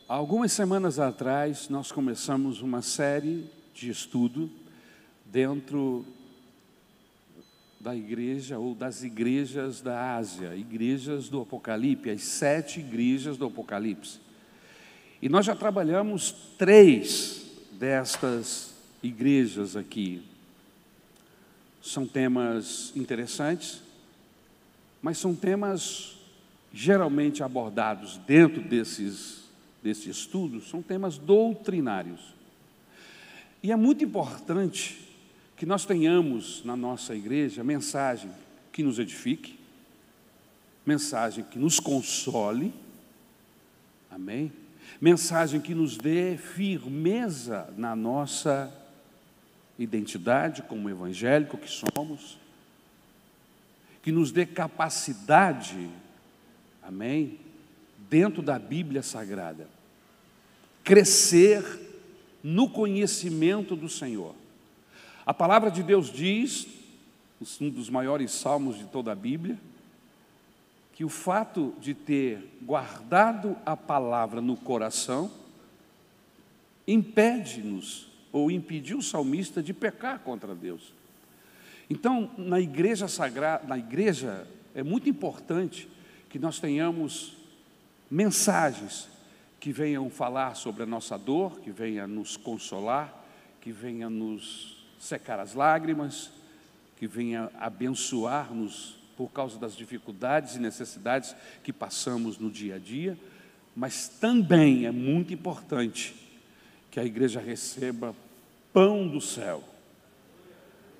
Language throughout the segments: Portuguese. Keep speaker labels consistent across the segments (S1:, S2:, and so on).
S1: Há algumas semanas atrás, nós começamos uma série de estudo dentro da igreja ou das igrejas da Ásia, igrejas do Apocalipse, as 7 igrejas do Apocalipse. E nós já trabalhamos 3 destas igrejas aqui. São temas interessantes, mas são temas geralmente abordados dentro desse estudo, são temas doutrinários. E é muito importante que nós tenhamos na nossa igreja mensagem que nos edifique, mensagem que nos console, amém? Mensagem que nos dê firmeza na nossa identidade como evangélico que somos, que nos dê capacidade, amém? Dentro da Bíblia Sagrada, crescer no conhecimento do Senhor. A palavra de Deus diz, um dos maiores salmos de toda a Bíblia, que o fato de ter guardado a palavra no coração impede-nos, ou impediu o salmista de pecar contra Deus. Então, na igreja sagrada, na igreja, é muito importante que nós tenhamos mensagens que venham falar sobre a nossa dor, que venham nos consolar, que venham nos secar as lágrimas, que venham abençoar-nos por causa das dificuldades e necessidades que passamos no dia a dia, mas também é muito importante que a igreja receba pão do céu,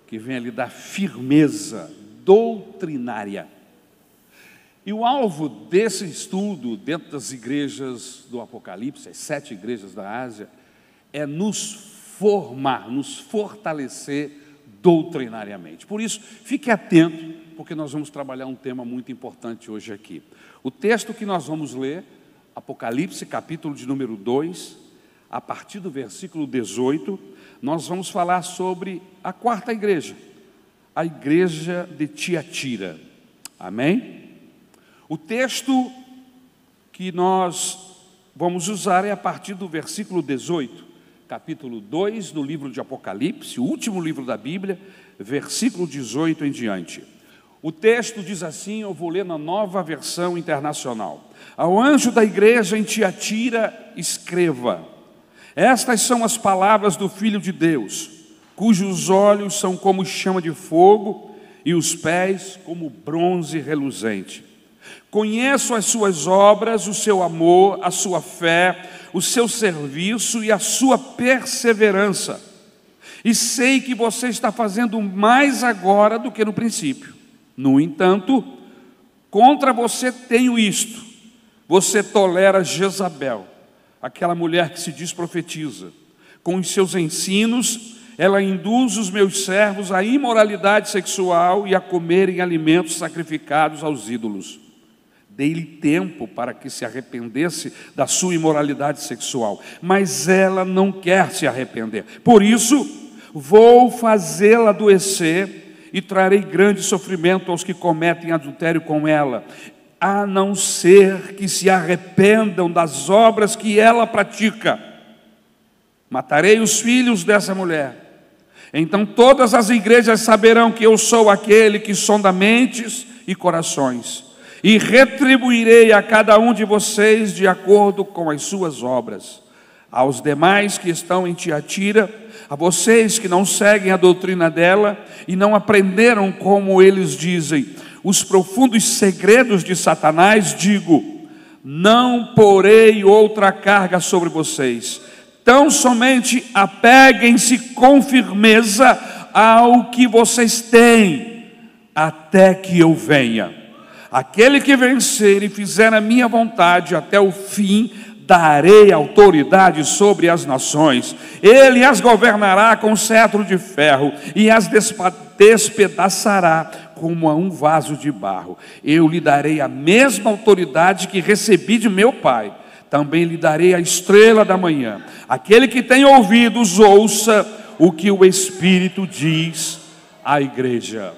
S1: que venha lhe dar firmeza doutrinária. E o alvo desse estudo, dentro das igrejas do Apocalipse, as 7 igrejas da Ásia, é nos formar, nos fortalecer doutrinariamente. Por isso, fique atento, porque nós vamos trabalhar um tema muito importante hoje aqui. O texto que nós vamos ler, Apocalipse, capítulo de número 2, a partir do versículo 18, nós vamos falar sobre a 4ª igreja, a igreja de Tiatira. Amém? O texto que nós vamos usar é a partir do versículo 18, capítulo 2 do livro de Apocalipse, o último livro da Bíblia, versículo 18 em diante. O texto diz assim, eu vou ler na Nova Versão Internacional. Ao anjo da igreja em Tiatira, escreva: estas são as palavras do Filho de Deus, cujos olhos são como chama de fogo e os pés como bronze reluzente. Conheço as suas obras, o seu amor, a sua fé, o seu serviço e a sua perseverança. E sei que você está fazendo mais agora do que no princípio. No entanto, contra você tenho isto: você tolera Jezabel, aquela mulher que se diz profetiza. Com os seus ensinos, ela induz os meus servos à imoralidade sexual e a comerem alimentos sacrificados aos ídolos. Dei-lhe tempo para que se arrependesse da sua imoralidade sexual, mas ela não quer se arrepender. Por isso, vou fazê-la adoecer e trarei grande sofrimento aos que cometem adultério com ela, a não ser que se arrependam das obras que ela pratica. Matarei os filhos dessa mulher. Então todas as igrejas saberão que eu sou aquele que sonda mentes e corações, e retribuirei a cada um de vocês de acordo com as suas obras. Aos demais que estão em Tiatira, a vocês que não seguem a doutrina dela e não aprenderam, como eles dizem, os profundos segredos de Satanás, digo: não porei outra carga sobre vocês. Tão somente apeguem-se com firmeza ao que vocês têm, até que eu venha. Aquele que vencer e fizer a minha vontade até o fim, darei autoridade sobre as nações. Ele as governará com cetro de ferro e as despedaçará como a um vaso de barro. Eu lhe darei a mesma autoridade que recebi de meu Pai. Também lhe darei a estrela da manhã. Aquele que tem ouvidos, ouça o que o Espírito diz à igreja.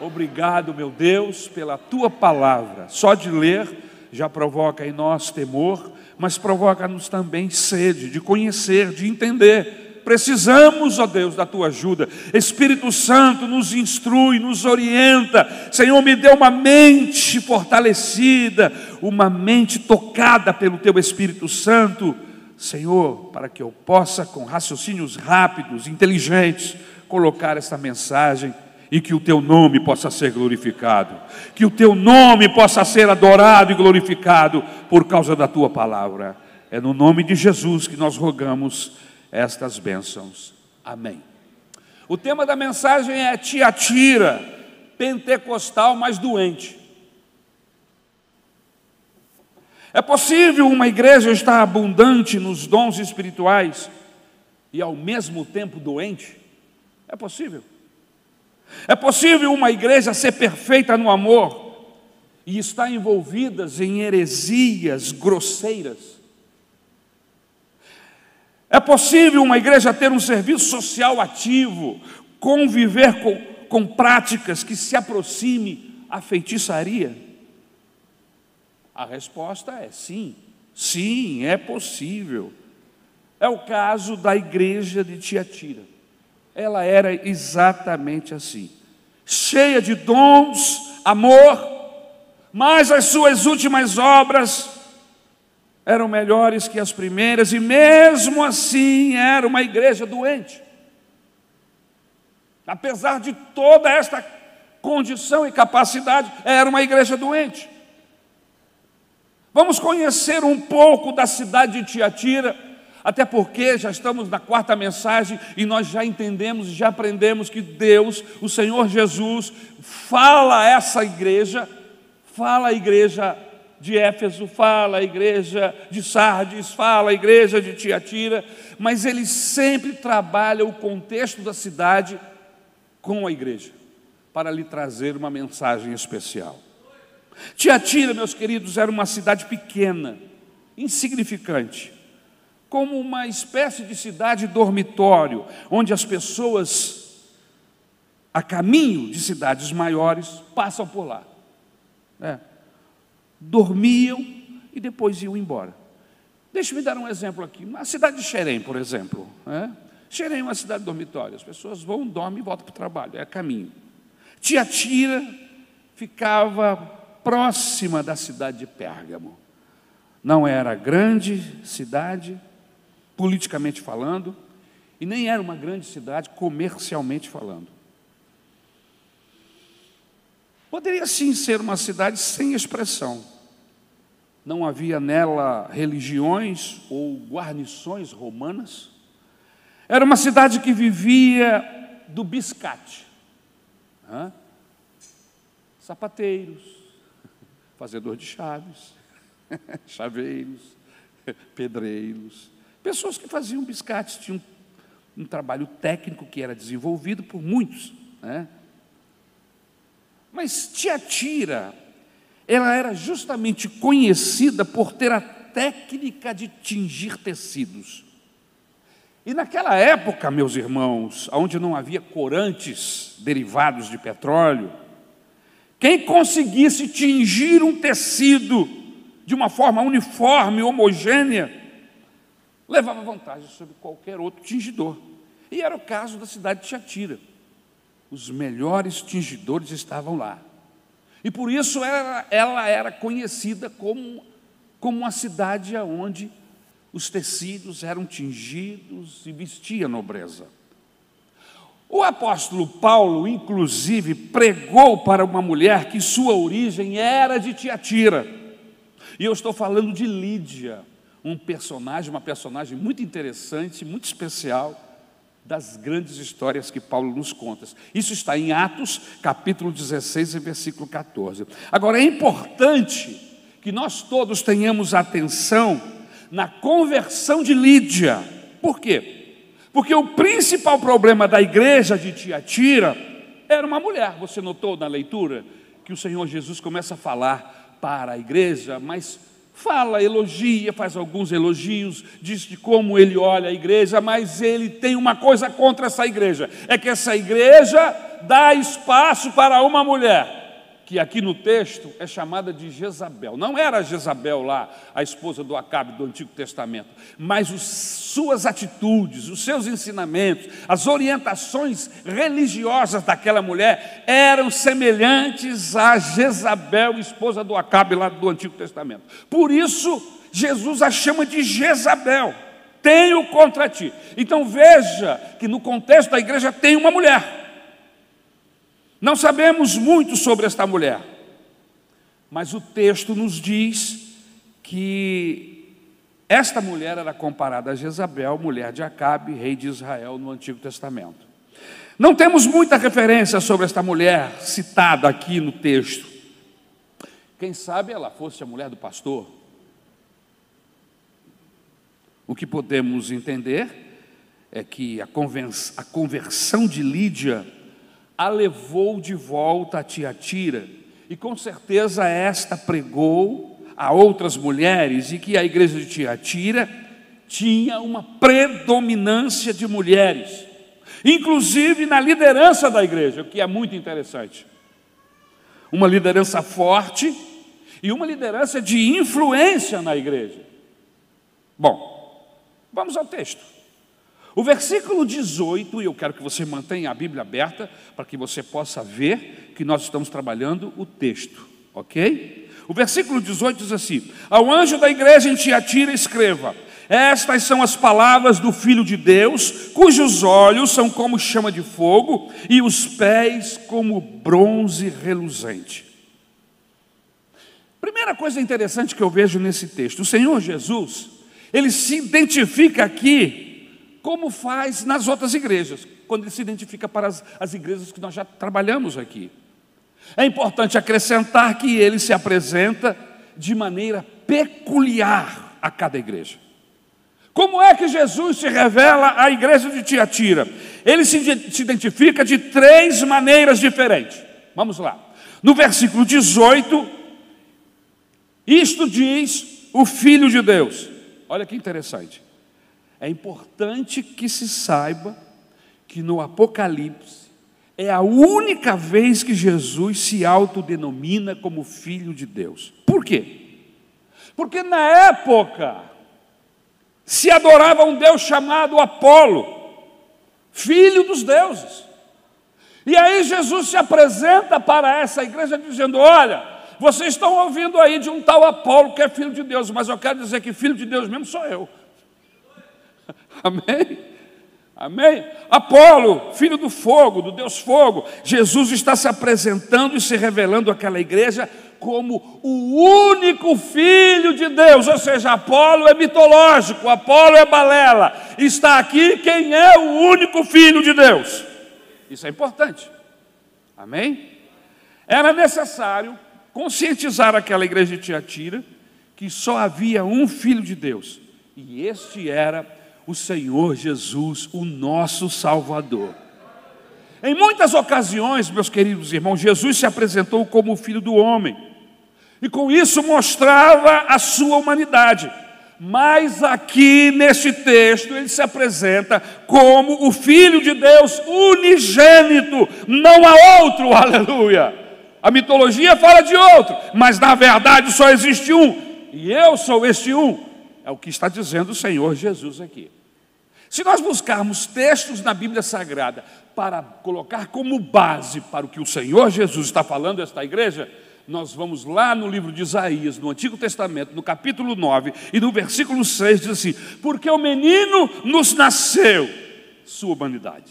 S1: Obrigado, meu Deus, pela tua palavra. Só de ler já provoca em nós temor, mas provoca-nos também sede de conhecer, de entender. Precisamos, ó Deus, da tua ajuda. Espírito Santo nos instrui, nos orienta. Senhor, me dê uma mente fortalecida, uma mente tocada pelo teu Espírito Santo, Senhor, para que eu possa, com raciocínios rápidos, inteligentes, colocar essa mensagem e que o teu nome possa ser glorificado, que o teu nome possa ser adorado e glorificado por causa da tua palavra. É no nome de Jesus que nós rogamos estas bênçãos. Amém. O tema da mensagem é Tiatira, pentecostal, mas doente. É possível uma igreja estar abundante nos dons espirituais e ao mesmo tempo doente? É possível. É possível uma igreja ser perfeita no amor e estar envolvida em heresias grosseiras? É possível uma igreja ter um serviço social ativo, conviver com práticas que se aproxime à feitiçaria? A resposta é sim, sim, é possível. É o caso da igreja de Tiatira. Ela era exatamente assim, cheia de dons, amor, mas as suas últimas obras eram melhores que as primeiras, e mesmo assim era uma igreja doente. Apesar de toda esta condição e capacidade, era uma igreja doente. Vamos conhecer um pouco da cidade de Tiatira, até porque já estamos na quarta mensagem e nós já entendemos, já aprendemos que Deus, o Senhor Jesus, fala a essa igreja, fala a igreja de Éfeso, fala a igreja de Sardes, fala a igreja de Tiatira, mas ele sempre trabalha o contexto da cidade com a igreja, para lhe trazer uma mensagem especial. Tiatira, meus queridos, era uma cidade pequena, insignificante, como uma espécie de cidade dormitório, onde as pessoas, a caminho de cidades maiores, passam por lá. Dormiam e depois iam embora. Deixa-me dar um exemplo aqui. A cidade de Xerém, por exemplo. Xerém é uma cidade dormitória. As pessoas vão, dormem e voltam para o trabalho. É caminho. Tiatira ficava próxima da cidade de Pérgamo. Não era grande cidade, politicamente falando, e nem era uma grande cidade, comercialmente falando. Poderia sim ser uma cidade sem expressão. Não havia nela religiões ou guarnições romanas. Era uma cidade que vivia do biscate. Sapateiros, fazedor de chaves, chaveiros, pedreiros, pessoas que faziam biscates, tinham um trabalho técnico que era desenvolvido por muitos, Mas Tiatira, ela era justamente conhecida por ter a técnica de tingir tecidos. E naquela época, meus irmãos, onde não havia corantes derivados de petróleo, quem conseguisse tingir um tecido de uma forma uniforme, homogênea, levava vantagem sobre qualquer outro tingidor. E era o caso da cidade de Tiatira. Os melhores tingidores estavam lá. E por isso ela era conhecida como uma cidade onde os tecidos eram tingidos e vestia nobreza. O apóstolo Paulo, inclusive, pregou para uma mulher que sua origem era de Tiatira. E eu estou falando de Lídia, uma personagem muito interessante, muito especial, das grandes histórias que Paulo nos conta. Isso está em Atos, capítulo 16, versículo 14. Agora, é importante que nós todos tenhamos atenção na conversão de Lídia. Por quê? Porque o principal problema da igreja de Tiatira era uma mulher. Você notou na leitura que o Senhor Jesus começa a falar para a igreja, mas elogia, faz alguns elogios, diz de como ele olha a igreja, mas ele tem uma coisa contra essa igreja, é que essa igreja dá espaço para uma mulher. que aqui no texto é chamada de Jezabel. Não era Jezabel lá, a esposa do Acabe do Antigo Testamento, mas suas atitudes, os seus ensinamentos, as orientações religiosas daquela mulher eram semelhantes a Jezabel, esposa do Acabe lá do Antigo Testamento. Por isso, Jesus a chama de Jezabel. Tenho contra ti. Então veja que no contexto da igreja tem uma mulher. Não sabemos muito sobre esta mulher, mas o texto nos diz que esta mulher era comparada a Jezabel, mulher de Acabe, rei de Israel, no Antigo Testamento. Não temos muita referência sobre esta mulher citada aqui no texto. Quem sabe ela fosse a mulher do pastor? O que podemos entender é que a conversão de Lídia a levou de volta a Tiatira, e com certeza esta pregou a outras mulheres, e que a igreja de Tiatira tinha uma predominância de mulheres, inclusive na liderança da igreja, o que é muito interessante. Uma liderança forte e uma liderança de influência na igreja. Bom, vamos ao texto. O versículo 18, e eu quero que você mantenha a Bíblia aberta, para que você possa ver que nós estamos trabalhando o texto, ok? O versículo 18 diz assim: ao anjo da igreja em Tiatira escreva: estas são as palavras do Filho de Deus, cujos olhos são como chama de fogo e os pés como bronze reluzente. Primeira coisa interessante que eu vejo nesse texto: o Senhor Jesus, ele se identifica aqui como faz nas outras igrejas, quando ele se identifica para as igrejas que nós já trabalhamos aqui. É importante acrescentar que ele se apresenta de maneira peculiar a cada igreja. Como é que Jesus se revela à igreja de Tiatira? Ele se identifica de 3 maneiras diferentes. Vamos lá. No versículo 18, isto diz o Filho de Deus. Olha que interessante. É importante que se saiba que no Apocalipse é a única vez que Jesus se autodenomina como Filho de Deus. Por quê? Porque na época se adorava um Deus chamado Apolo, filho dos deuses. E aí Jesus se apresenta para essa igreja dizendo: olha, vocês estão ouvindo aí de um tal Apolo que é filho de Deus, mas eu quero dizer que filho de Deus mesmo sou eu. Amém? Amém? Apolo, filho do fogo, do Deus fogo. Jesus está se apresentando e se revelando àquela igreja como o único Filho de Deus. Ou seja, Apolo é mitológico, Apolo é balela. Está aqui quem é o único Filho de Deus. Isso é importante. Amém? Era necessário conscientizar aquela igreja de Tiatira que só havia um Filho de Deus, e este era o Senhor Jesus, o nosso Salvador. Em muitas ocasiões, meus queridos irmãos, Jesus se apresentou como o Filho do homem, e com isso mostrava a sua humanidade. Mas aqui neste texto ele se apresenta como o Filho de Deus unigênito, não há outro, aleluia. A mitologia fala de outro, mas na verdade só existe um, e eu sou este um. É o que está dizendo o Senhor Jesus aqui. Se nós buscarmos textos na Bíblia Sagrada para colocar como base para o que o Senhor Jesus está falando a esta igreja, nós vamos lá no livro de Isaías, no Antigo Testamento, no capítulo 9, e no versículo 6 diz assim: porque o menino nos nasceu, sua humanidade,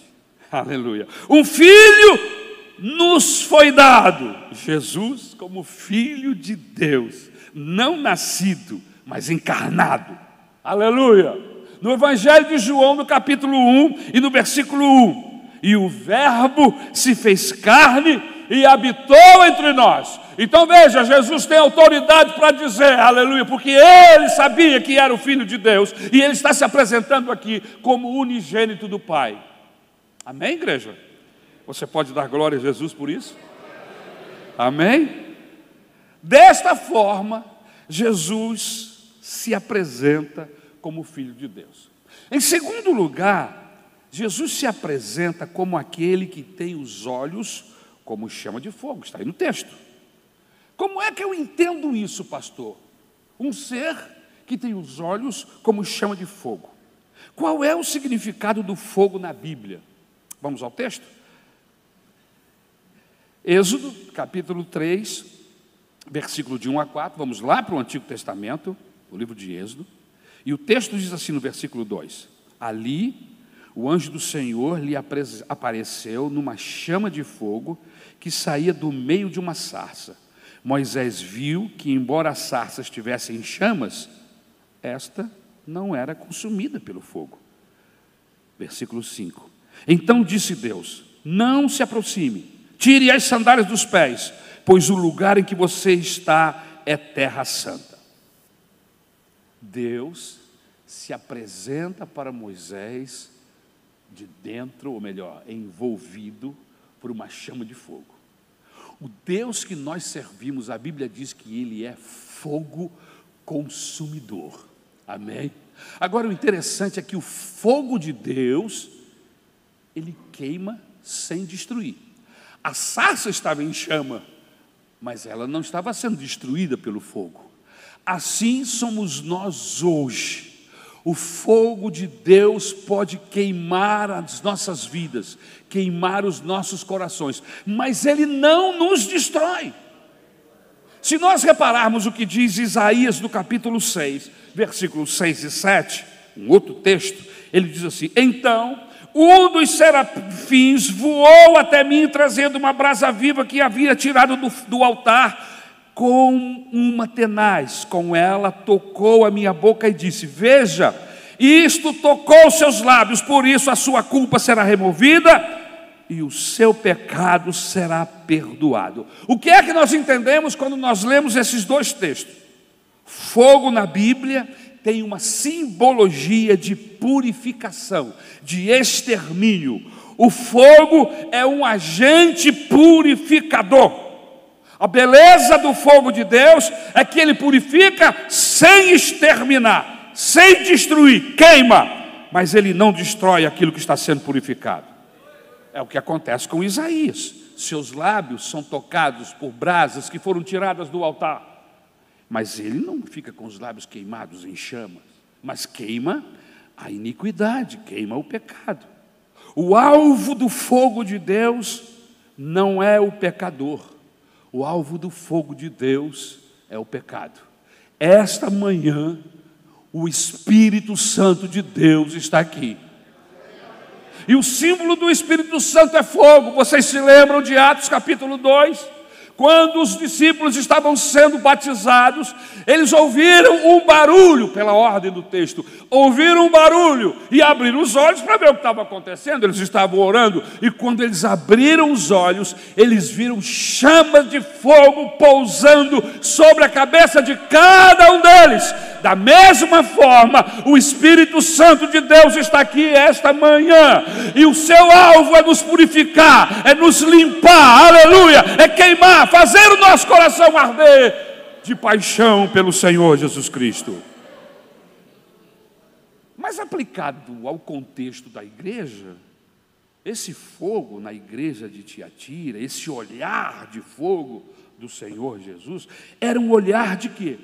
S1: aleluia, um filho nos foi dado, Jesus como Filho de Deus, não nascido, mas encarnado, aleluia. No Evangelho de João, no capítulo 1 e no versículo 1, e o Verbo se fez carne e habitou entre nós. Então veja, Jesus tem autoridade para dizer, aleluia, porque ele sabia que era o Filho de Deus, e ele está se apresentando aqui como unigênito do Pai. Amém, igreja? Você pode dar glória a Jesus por isso? Amém? Desta forma, Jesus se apresenta como Filho de Deus. Em segundo lugar, Jesus se apresenta como aquele que tem os olhos como chama de fogo, está aí no texto. Como é que eu entendo isso, pastor? Um ser que tem os olhos como chama de fogo. Qual é o significado do fogo na Bíblia? Vamos ao texto? Êxodo, capítulo 3, versículo de 1 a 4. Vamos lá para o Antigo Testamento, o livro de Êxodo. E o texto diz assim no versículo 2: Ali o anjo do Senhor lhe apareceu numa chama de fogo que saía do meio de uma sarça. Moisés viu que, embora a sarça estivesse em chamas, esta não era consumida pelo fogo. Versículo 5. Então disse Deus: não se aproxime, tire as sandálias dos pés, pois o lugar em que você está é terra santa. Deus se apresenta para Moisés de dentro, ou melhor, envolvido por uma chama de fogo. O Deus que nós servimos, a Bíblia diz que Ele é fogo consumidor. Amém? Agora, o interessante é que o fogo de Deus, Ele queima sem destruir. A sarça estava em chama, mas ela não estava sendo destruída pelo fogo. Assim somos nós hoje. O fogo de Deus pode queimar as nossas vidas, queimar os nossos corações, mas Ele não nos destrói. Se nós repararmos o que diz Isaías no capítulo 6, versículos 6 e 7, um outro texto, ele diz assim: então um dos serafins voou até mim, trazendo uma brasa viva que havia tirado do altar, com uma tenaz. Com ela tocou a minha boca e disse: veja, isto tocou seus lábios, por isso a sua culpa será removida e o seu pecado será perdoado. O que é que nós entendemos quando nós lemos esses dois textos? Fogo na Bíblia tem uma simbologia de purificação, de extermínio. O fogo é um agente purificador. A beleza do fogo de Deus é que ele purifica sem exterminar, sem destruir, queima, mas ele não destrói aquilo que está sendo purificado. É o que acontece com Isaías. Seus lábios são tocados por brasas que foram tiradas do altar, mas ele não fica com os lábios queimados em chamas, mas queima a iniquidade, queima o pecado. O alvo do fogo de Deus não é o pecador. O alvo do fogo de Deus é o pecado. Esta manhã, o Espírito Santo de Deus está aqui. E o símbolo do Espírito Santo é fogo. Vocês se lembram de Atos capítulo 2? Quando os discípulos estavam sendo batizados, eles ouviram um barulho, pela ordem do texto, ouviram um barulho e abriram os olhos para ver o que estava acontecendo. Eles estavam orando e quando eles abriram os olhos, eles viram chamas de fogo pousando sobre a cabeça de cada um deles. Da mesma forma, o Espírito Santo de Deus está aqui esta manhã, e o seu alvo é nos purificar, é nos limpar, aleluia, é queimar, fazer o nosso coração arder de paixão pelo Senhor Jesus Cristo. Mas aplicado ao contexto da igreja, esse fogo na igreja de Tiatira, esse olhar de fogo do Senhor Jesus, era um olhar de quê?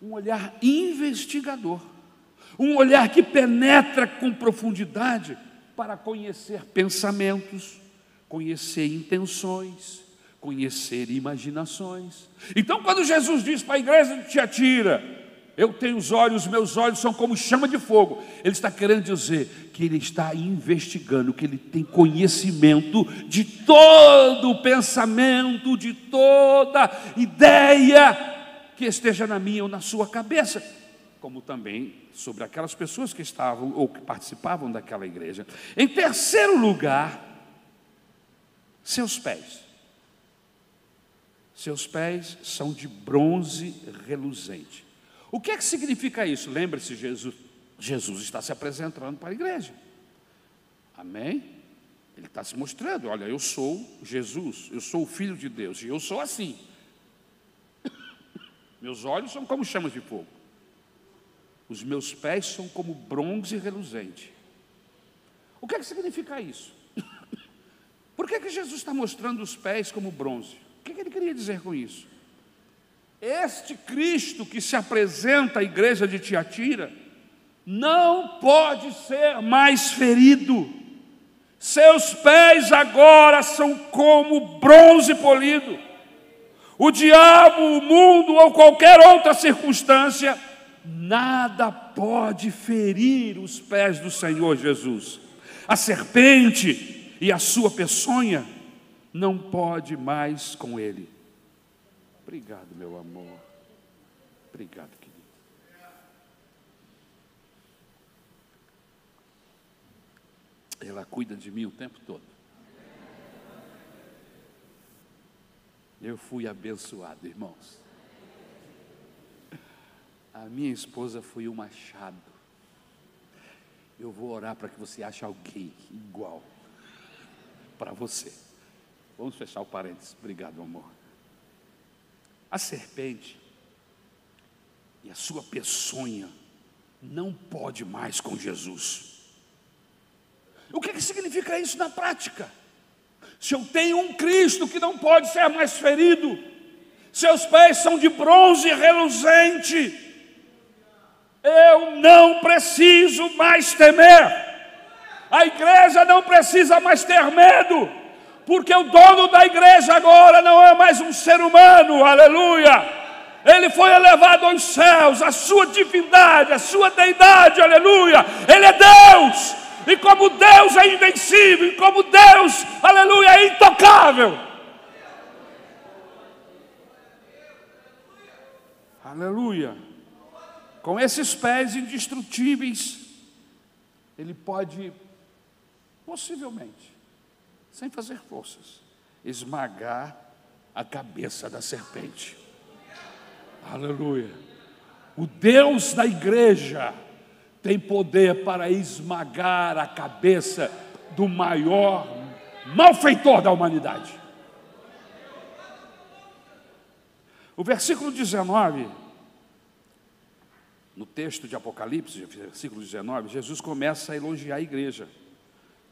S1: Um olhar investigador, um olhar que penetra com profundidade para conhecer pensamentos, conhecer intenções, conhecer imaginações. Então, quando Jesus diz para a igreja de Tiatira: eu tenho os olhos, meus olhos são como chama de fogo, ele está querendo dizer que ele está investigando, que ele tem conhecimento de todo o pensamento, de toda ideia que esteja na minha ou na sua cabeça, como também sobre aquelas pessoas que estavam ou que participavam daquela igreja. Em terceiro lugar, seus pés. Seus pés são de bronze reluzente. O que é que significa isso? Lembre-se, Jesus está se apresentando para a igreja. Amém? Ele está se mostrando: olha, eu sou Jesus, eu sou o Filho de Deus, e eu sou assim. Meus olhos são como chamas de fogo. Os meus pés são como bronze reluzente. O que é que significa isso? Por que Jesus está mostrando os pés como bronze? O que ele queria dizer com isso? Este Cristo que se apresenta à igreja de Tiatira não pode ser mais ferido. Seus pés agora são como bronze polido. O diabo, o mundo ou qualquer outra circunstância, nada pode ferir os pés do Senhor Jesus. A serpente e a sua peçonha não pode mais com ele. Obrigado, meu amor. Obrigado, querido. Ela cuida de mim o tempo todo. Eu fui abençoado, irmãos. A minha esposa foi um machado. Eu vou orar para que você ache alguém igual para você. Vamos fechar o parênteses. Obrigado, amor. A serpente e a sua peçonha não pode mais com Jesus. O que significa isso na prática? Se eu tenho um Cristo que não pode ser mais ferido, seus pés são de bronze reluzente, eu não preciso mais temer. A igreja não precisa mais ter medo, porque o dono da igreja agora não é mais um ser humano, aleluia. Ele foi elevado aos céus, a sua divindade, a sua deidade, aleluia. Ele é Deus, e como Deus é invencível, e como Deus, aleluia, é intocável. Aleluia. Com esses pés indestrutíveis, ele pode, possivelmente, sem fazer forças, esmagar a cabeça da serpente. Aleluia. O Deus da igreja tem poder para esmagar a cabeça do maior malfeitor da humanidade. O versículo 19, no texto de Apocalipse, versículo 19, Jesus começa a elogiar a igreja,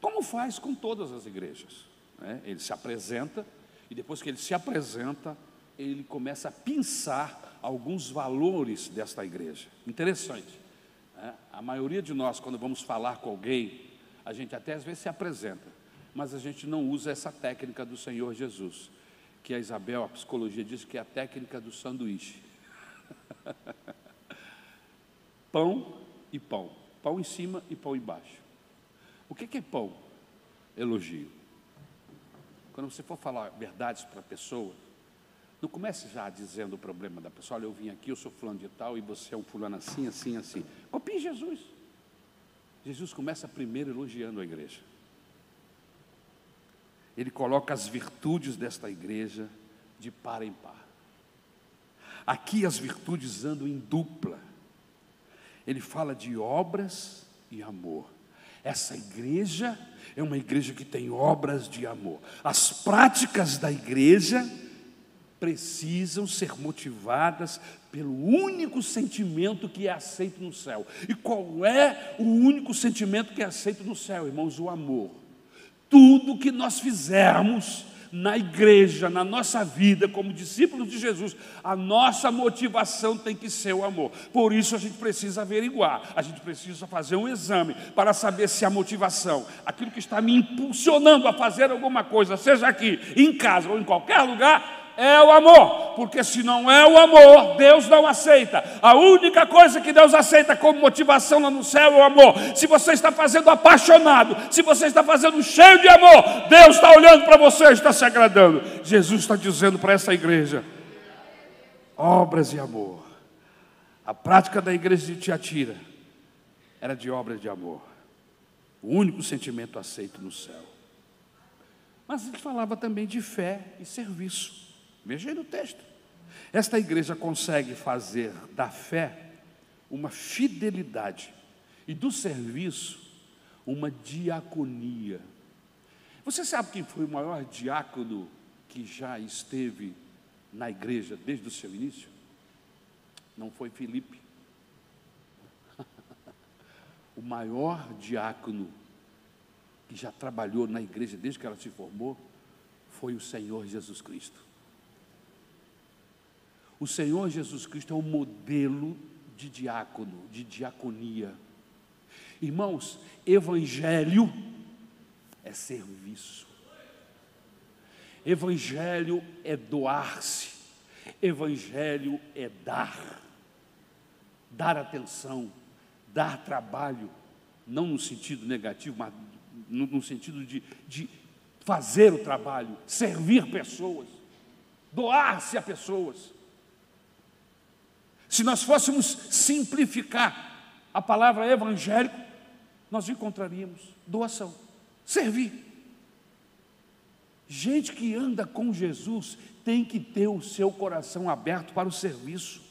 S1: como faz com todas as igrejas, né? Ele se apresenta, e depois que ele se apresenta, ele começa a pensar alguns valores desta igreja. Interessante, né? A maioria de nós, quando vamos falar com alguém, a gente até às vezes se apresenta, mas a gente não usa essa técnica do Senhor Jesus, que a Isabel, a psicologia, diz que é a técnica do sanduíche. Pão e pão. Pão em cima e pão embaixo. O que é pão? Elogio. Quando você for falar verdades para a pessoa, não comece já dizendo o problema da pessoa. Olha, eu vim aqui, eu sou fulano de tal, e você é um fulano assim, assim, assim. Copie Jesus. Jesus começa primeiro elogiando a igreja. Ele coloca as virtudes desta igreja de par em par. Aqui as virtudes andam em dupla. Ele fala de obras e amor. Essa igreja é uma igreja que tem obras de amor. As práticas da igreja precisam ser motivadas pelo único sentimento que é aceito no céu. E qual é o único sentimento que é aceito no céu, irmãos? O amor. Tudo que nós fizermos na igreja, na nossa vida, como discípulos de Jesus, a nossa motivação tem que ser o amor. Por isso a gente precisa averiguar, a gente precisa fazer um exame para saber se a motivação, aquilo que está me impulsionando a fazer alguma coisa, seja aqui, em casa ou em qualquer lugar, é o amor, porque se não é o amor, Deus não aceita. A única coisa que Deus aceita como motivação lá no céu é o amor. Se você está fazendo apaixonado, se você está fazendo cheio de amor, Deus está olhando para você e está se agradando. Jesus está dizendo para essa igreja: obras de amor. A prática da igreja de Tiatira era de obras de amor, o único sentimento aceito no céu. Mas ele falava também de fé e serviço. Veja aí no texto. Esta igreja consegue fazer da fé uma fidelidade e do serviço uma diaconia. Você sabe quem foi o maior diácono que já esteve na igreja desde o seu início? Não foi Filipe. O maior diácono que já trabalhou na igreja desde que ela se formou foi o Senhor Jesus Cristo. O Senhor Jesus Cristo é o modelo de diácono, de diaconia. Irmãos, evangelho é serviço. Evangelho é doar-se. Evangelho é dar atenção, dar trabalho, não no sentido negativo, mas no sentido de fazer o trabalho, servir pessoas, doar-se a pessoas. Se nós fôssemos simplificar a palavra evangélico, nós encontraríamos doação, servir. Gente que anda com Jesus tem que ter o seu coração aberto para o serviço.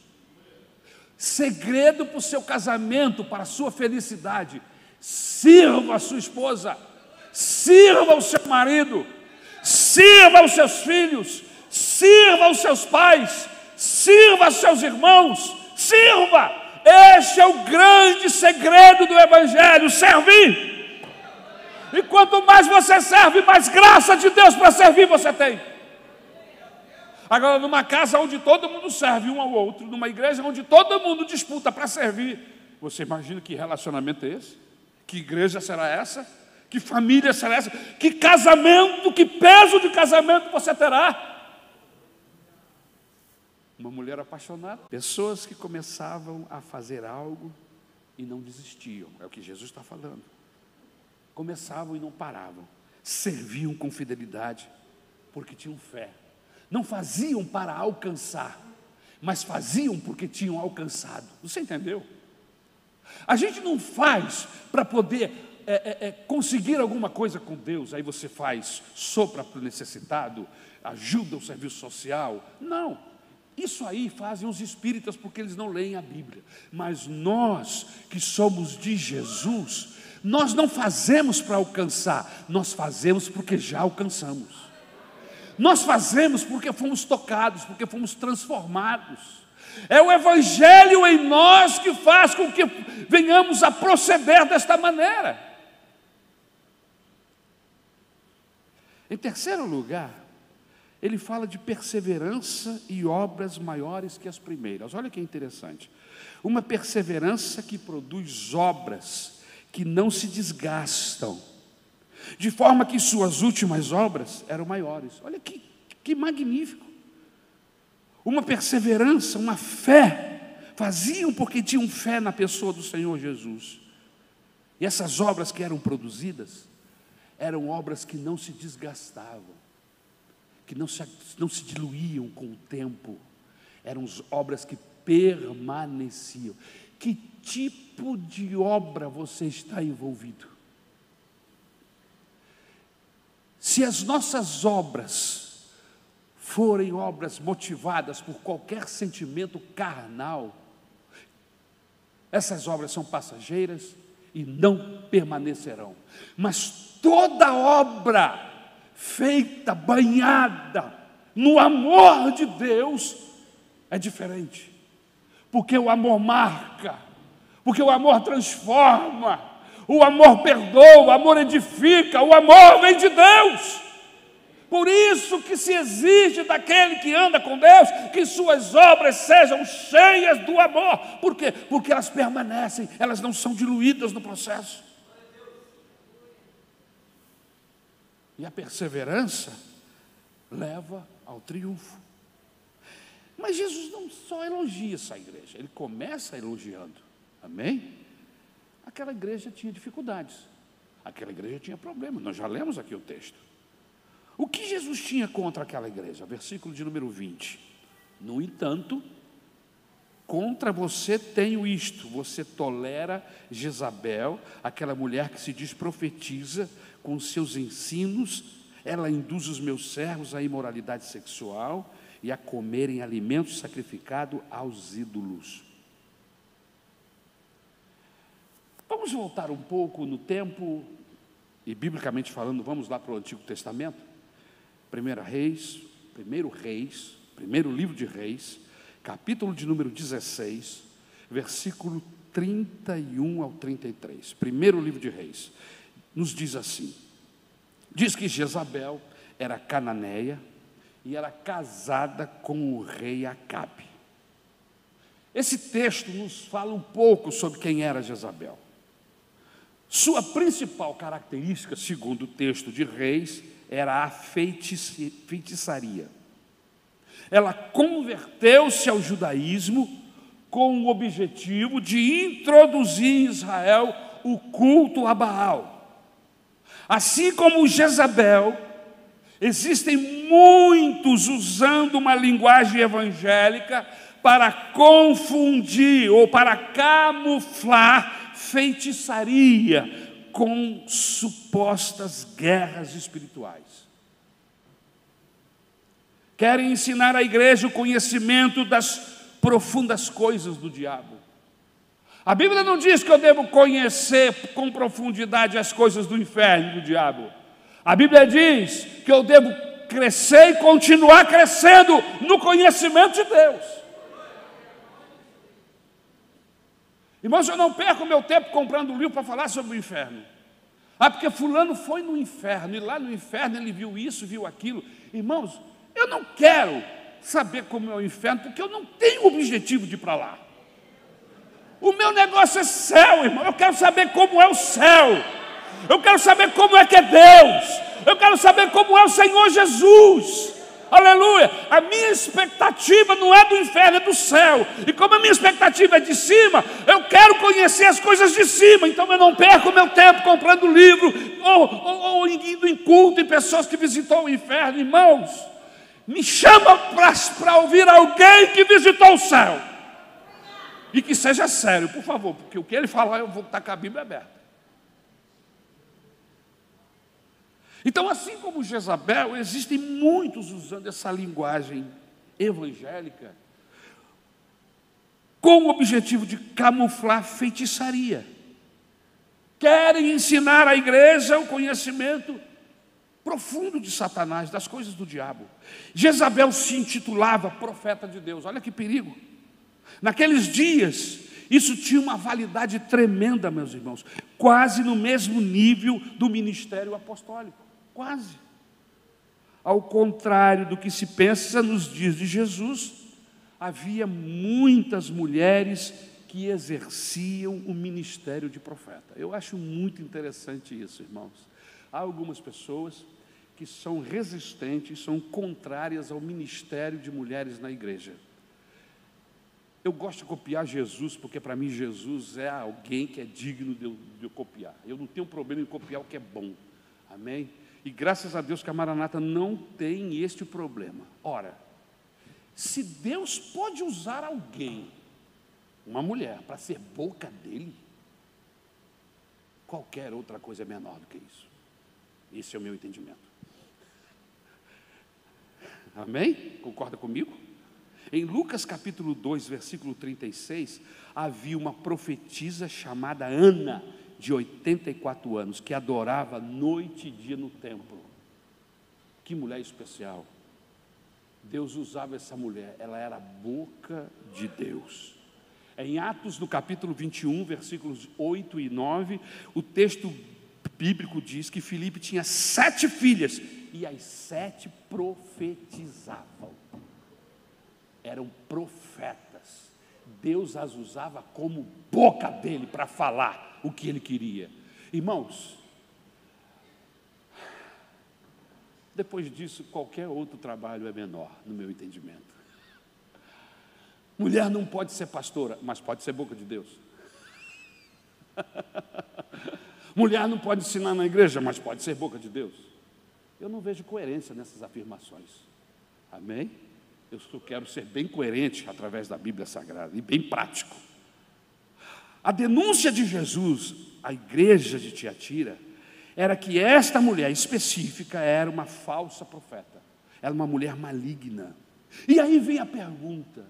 S1: Segredo para o seu casamento, para a sua felicidade: sirva a sua esposa, sirva o seu marido, sirva os seus filhos, sirva os seus pais, sirva os seus irmãos, sirva. Este é o grande segredo do Evangelho: servir. E quanto mais você serve, mais graça de Deus para servir você tem. Agora, numa casa onde todo mundo serve um ao outro, numa igreja onde todo mundo disputa para servir, você imagina que relacionamento é esse? Que igreja será essa? Que família será essa? Que casamento, que peso de casamento você terá? Uma mulher apaixonada. Pessoas que começavam a fazer algo e não desistiam, é o que Jesus está falando. Começavam e não paravam, serviam com fidelidade, porque tinham fé. Não faziam para alcançar, mas faziam porque tinham alcançado. Você entendeu? A gente não faz para poder conseguir alguma coisa com Deus. Aí você faz, sopra para o necessitado, ajuda o serviço social. Não, isso aí fazem os espíritas porque eles não leem a Bíblia. Mas nós que somos de Jesus, nós não fazemos para alcançar, nós fazemos porque já alcançamos. Nós fazemos porque fomos tocados, porque fomos transformados. É o Evangelho em nós que faz com que venhamos a proceder desta maneira. Em terceiro lugar, ele fala de perseverança e obras maiores que as primeiras. Olha que interessante. Uma perseverança que produz obras que não se desgastam, de forma que suas últimas obras eram maiores. Olha que magnífico. Uma perseverança, uma fé, faziam porque tinham fé na pessoa do Senhor Jesus. E essas obras que eram produzidas, eram obras que não se desgastavam, que não se diluíam com o tempo, eram obras que permaneciam. Que tipo de obra você está envolvido? Se as nossas obras forem obras motivadas por qualquer sentimento carnal, essas obras são passageiras e não permanecerão. Mas toda obra feita, banhada no amor de Deus, é diferente. Porque o amor marca, porque o amor transforma, o amor perdoa, o amor edifica, o amor vem de Deus. Por isso que se exige daquele que anda com Deus, que suas obras sejam cheias do amor. Por quê? Porque elas permanecem, elas não são diluídas no processo. E a perseverança leva ao triunfo. Mas Jesus não só elogia essa igreja, ele começa elogiando, amém? Aquela igreja tinha dificuldades, aquela igreja tinha problemas, nós já lemos aqui o texto. O que Jesus tinha contra aquela igreja? Versículo de número 20. No entanto, contra você tenho isto: você tolera Jezabel, aquela mulher que se diz profetiza, com seus ensinos, ela induz os meus servos à imoralidade sexual e a comerem alimentos sacrificados aos ídolos. Vamos voltar um pouco no tempo, e biblicamente falando, vamos lá para o Antigo Testamento. Primeiro livro de Reis, capítulo de número 16, versículo 31 ao 33. Primeiro livro de Reis, nos diz assim: diz que Jezabel era cananeia e era casada com o rei Acabe. Esse texto nos fala um pouco sobre quem era Jezabel. Sua principal característica, segundo o texto de Reis, era a feitiçaria. Ela converteu-se ao judaísmo com o objetivo de introduzir em Israel o culto a Baal. Assim como Jezabel, existem muitos usando uma linguagem evangélica para confundir ou para camuflar feitiçaria com supostas guerras espirituais. Querem ensinar à igreja o conhecimento das profundas coisas do diabo. A Bíblia não diz que eu devo conhecer com profundidade as coisas do inferno e do diabo. A Bíblia diz que eu devo crescer e continuar crescendo no conhecimento de Deus. Irmãos, eu não perco meu tempo comprando um livro para falar sobre o inferno. Porque fulano foi no inferno, e lá no inferno ele viu isso, viu aquilo. Irmãos, eu não quero saber como é o inferno, porque eu não tenho objetivo de ir para lá. O meu negócio é céu, irmão. Eu quero saber como é o céu. Eu quero saber como é que é Deus. Eu quero saber como é o Senhor Jesus. Aleluia. A minha expectativa não é do inferno, é do céu. E como a minha expectativa é de cima, eu quero conhecer as coisas de cima. Então eu não perco meu tempo comprando livro ou indo em culto em pessoas que visitou o inferno. Irmãos, me chama para ouvir alguém que visitou o céu. E que seja sério, por favor, porque o que ele falar eu vou estar com a Bíblia aberta. Então, assim como Jezabel, existem muitos usando essa linguagem evangélica com o objetivo de camuflar feitiçaria. Querem ensinar à igreja o conhecimento profundo de Satanás, das coisas do diabo. Jezabel se intitulava profeta de Deus. Olha que perigo. Naqueles dias, isso tinha uma validade tremenda, meus irmãos, quase no mesmo nível do ministério apostólico, quase. Ao contrário do que se pensa nos dias de Jesus, havia muitas mulheres que exerciam o ministério de profeta. Eu acho muito interessante isso, irmãos. Há algumas pessoas que são resistentes, são contrárias ao ministério de mulheres na igreja. Eu gosto de copiar Jesus, porque para mim Jesus é alguém que é digno de eu copiar. Eu não tenho problema em copiar o que é bom. Amém? E graças a Deus que a Maranata não tem este problema. Ora, se Deus pode usar alguém, uma mulher, para ser boca dele, qualquer outra coisa é menor do que isso. Esse é o meu entendimento. Amém? Concorda comigo? Em Lucas capítulo 2, versículo 36, havia uma profetisa chamada Ana, de 84 anos, que adorava noite e dia no templo. Que mulher especial. Deus usava essa mulher, ela era a boca de Deus. Em Atos, no capítulo 21, versículos 8 e 9, o texto bíblico diz que Filipe tinha 7 filhas, e as 7 profetizavam. Eram profetas. Deus as usava como boca dele para falar o que ele queria. Irmãos, depois disso, qualquer outro trabalho é menor, no meu entendimento. Mulher não pode ser pastora, mas pode ser boca de Deus. Mulher não pode ensinar na igreja, mas pode ser boca de Deus. Eu não vejo coerência nessas afirmações. Amém? Eu só quero ser bem coerente através da Bíblia Sagrada e bem prático. A denúncia de Jesus à igreja de Tiatira era que esta mulher específica era uma falsa profeta. Era uma mulher maligna. E aí vem a pergunta: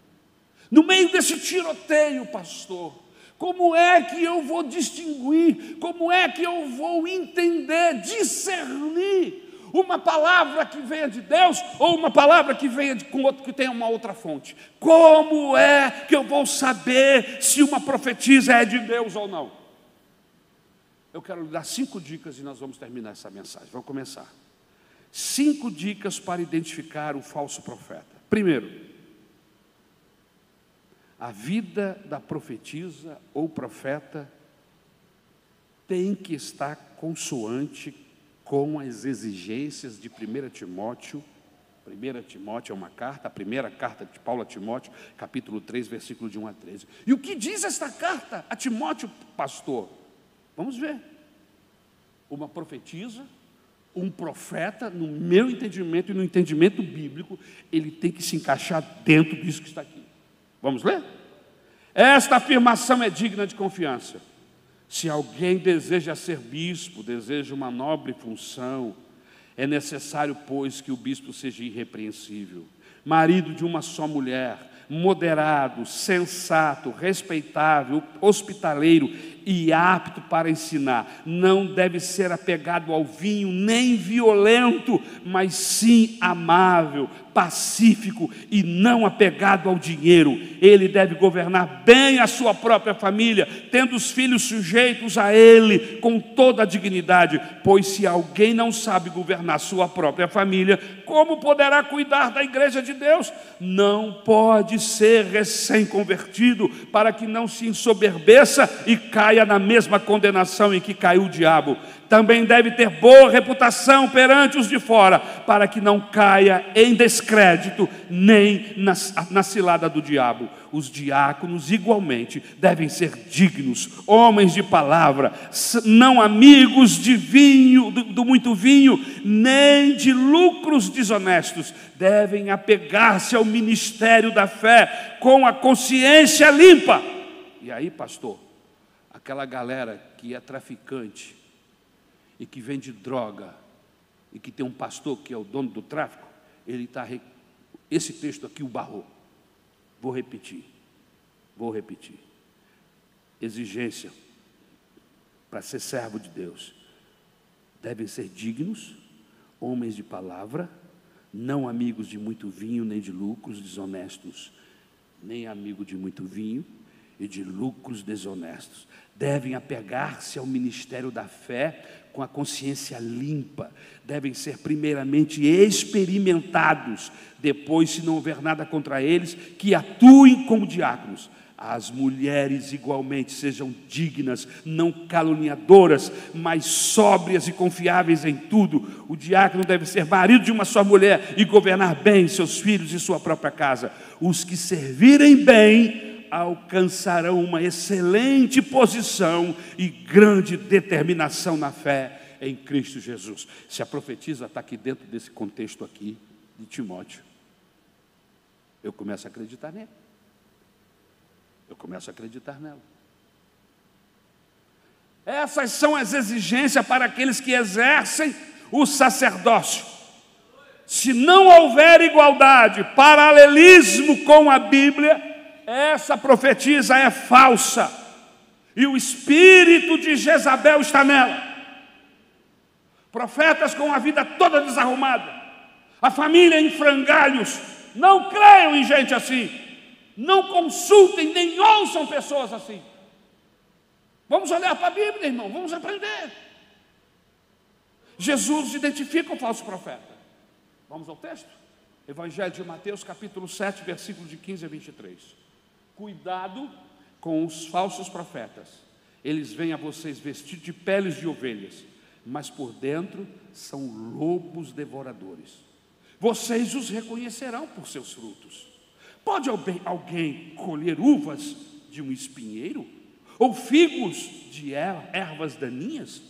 S1: no meio desse tiroteio, pastor, como é que eu vou distinguir? Como é que eu vou entender, discernir uma palavra que venha de Deus ou uma palavra que venha com outro, que tenha uma outra fonte? Como é que eu vou saber se uma profetisa é de Deus ou não? Eu quero lhe dar 5 dicas e nós vamos terminar essa mensagem. Vamos começar. 5 dicas para identificar o falso profeta. Primeiro, A vida da profetisa ou profeta tem que estar consoante com as exigências de 1 Timóteo. 1 Timóteo é uma carta, a primeira carta de Paulo a Timóteo, capítulo 3, versículo de 1 a 13. E o que diz esta carta a Timóteo, pastor? Vamos ver. Uma profetisa, um profeta, no meu entendimento e no entendimento bíblico, ele tem que se encaixar dentro disso que está aqui. Vamos ler? Esta afirmação é digna de confiança. Se alguém deseja ser bispo, deseja uma nobre função, é necessário, pois, que o bispo seja irrepreensível, marido de uma só mulher, moderado, sensato, respeitável, hospitaleiro e apto para ensinar. Não deve ser apegado ao vinho, nem violento, mas sim amável, pacífico e não apegado ao dinheiro. Ele deve governar bem a sua própria família, tendo os filhos sujeitos a ele com toda a dignidade, pois se alguém não sabe governar sua própria família, como poderá cuidar da igreja de Deus? Não pode ser recém-convertido, para que não se ensoberbeça e caia na mesma condenação em que caiu o diabo. Também deve ter boa reputação perante os de fora, para que não caia em descrédito, nem na cilada do diabo. Os diáconos, igualmente, devem ser dignos, homens de palavra, não amigos de vinho, do muito vinho, nem de lucros desonestos. Devem apegar-se ao ministério da fé, com a consciência limpa. E aí, pastor, aquela galera que é traficante, e que vende droga, e que tem um pastor que é o dono do tráfico, esse texto aqui o barrou. Vou repetir. Exigência para ser servo de Deus: devem ser dignos, homens de palavra, não amigos de muito vinho, nem de lucros desonestos, nem amigo de muito vinho e de lucros desonestos. Devem apegar-se ao ministério da fé com a consciência limpa. Devem ser primeiramente experimentados, depois, se não houver nada contra eles, que atuem como diáconos. As mulheres igualmente sejam dignas, não caluniadoras, mas sóbrias e confiáveis em tudo. O diácono deve ser marido de uma só mulher e governar bem seus filhos e sua própria casa. Os que servirem bem alcançarão uma excelente posição e grande determinação na fé em Cristo Jesus. Se a profetisa está aqui dentro desse contexto aqui de Timóteo, eu começo a acreditar nele. Nela. Essas são as exigências para aqueles que exercem o sacerdócio. Se não houver igualdade, paralelismo com a Bíblia, essa profetisa é falsa, e o espírito de Jezabel está nela. Profetas com a vida toda desarrumada, a família em frangalhos. Não creiam em gente assim, não consultem nem ouçam pessoas assim. Vamos olhar para a Bíblia, irmão, vamos aprender. Jesus identifica o falso profeta. Vamos ao texto? Evangelho de Mateus, capítulo 7, versículos de 15 a 23. Cuidado com os falsos profetas. Eles vêm a vocês vestidos de peles de ovelhas, mas por dentro são lobos devoradores. Vocês os reconhecerão por seus frutos. Pode alguém colher uvas de um espinheiro? Ou figos de ervas daninhas?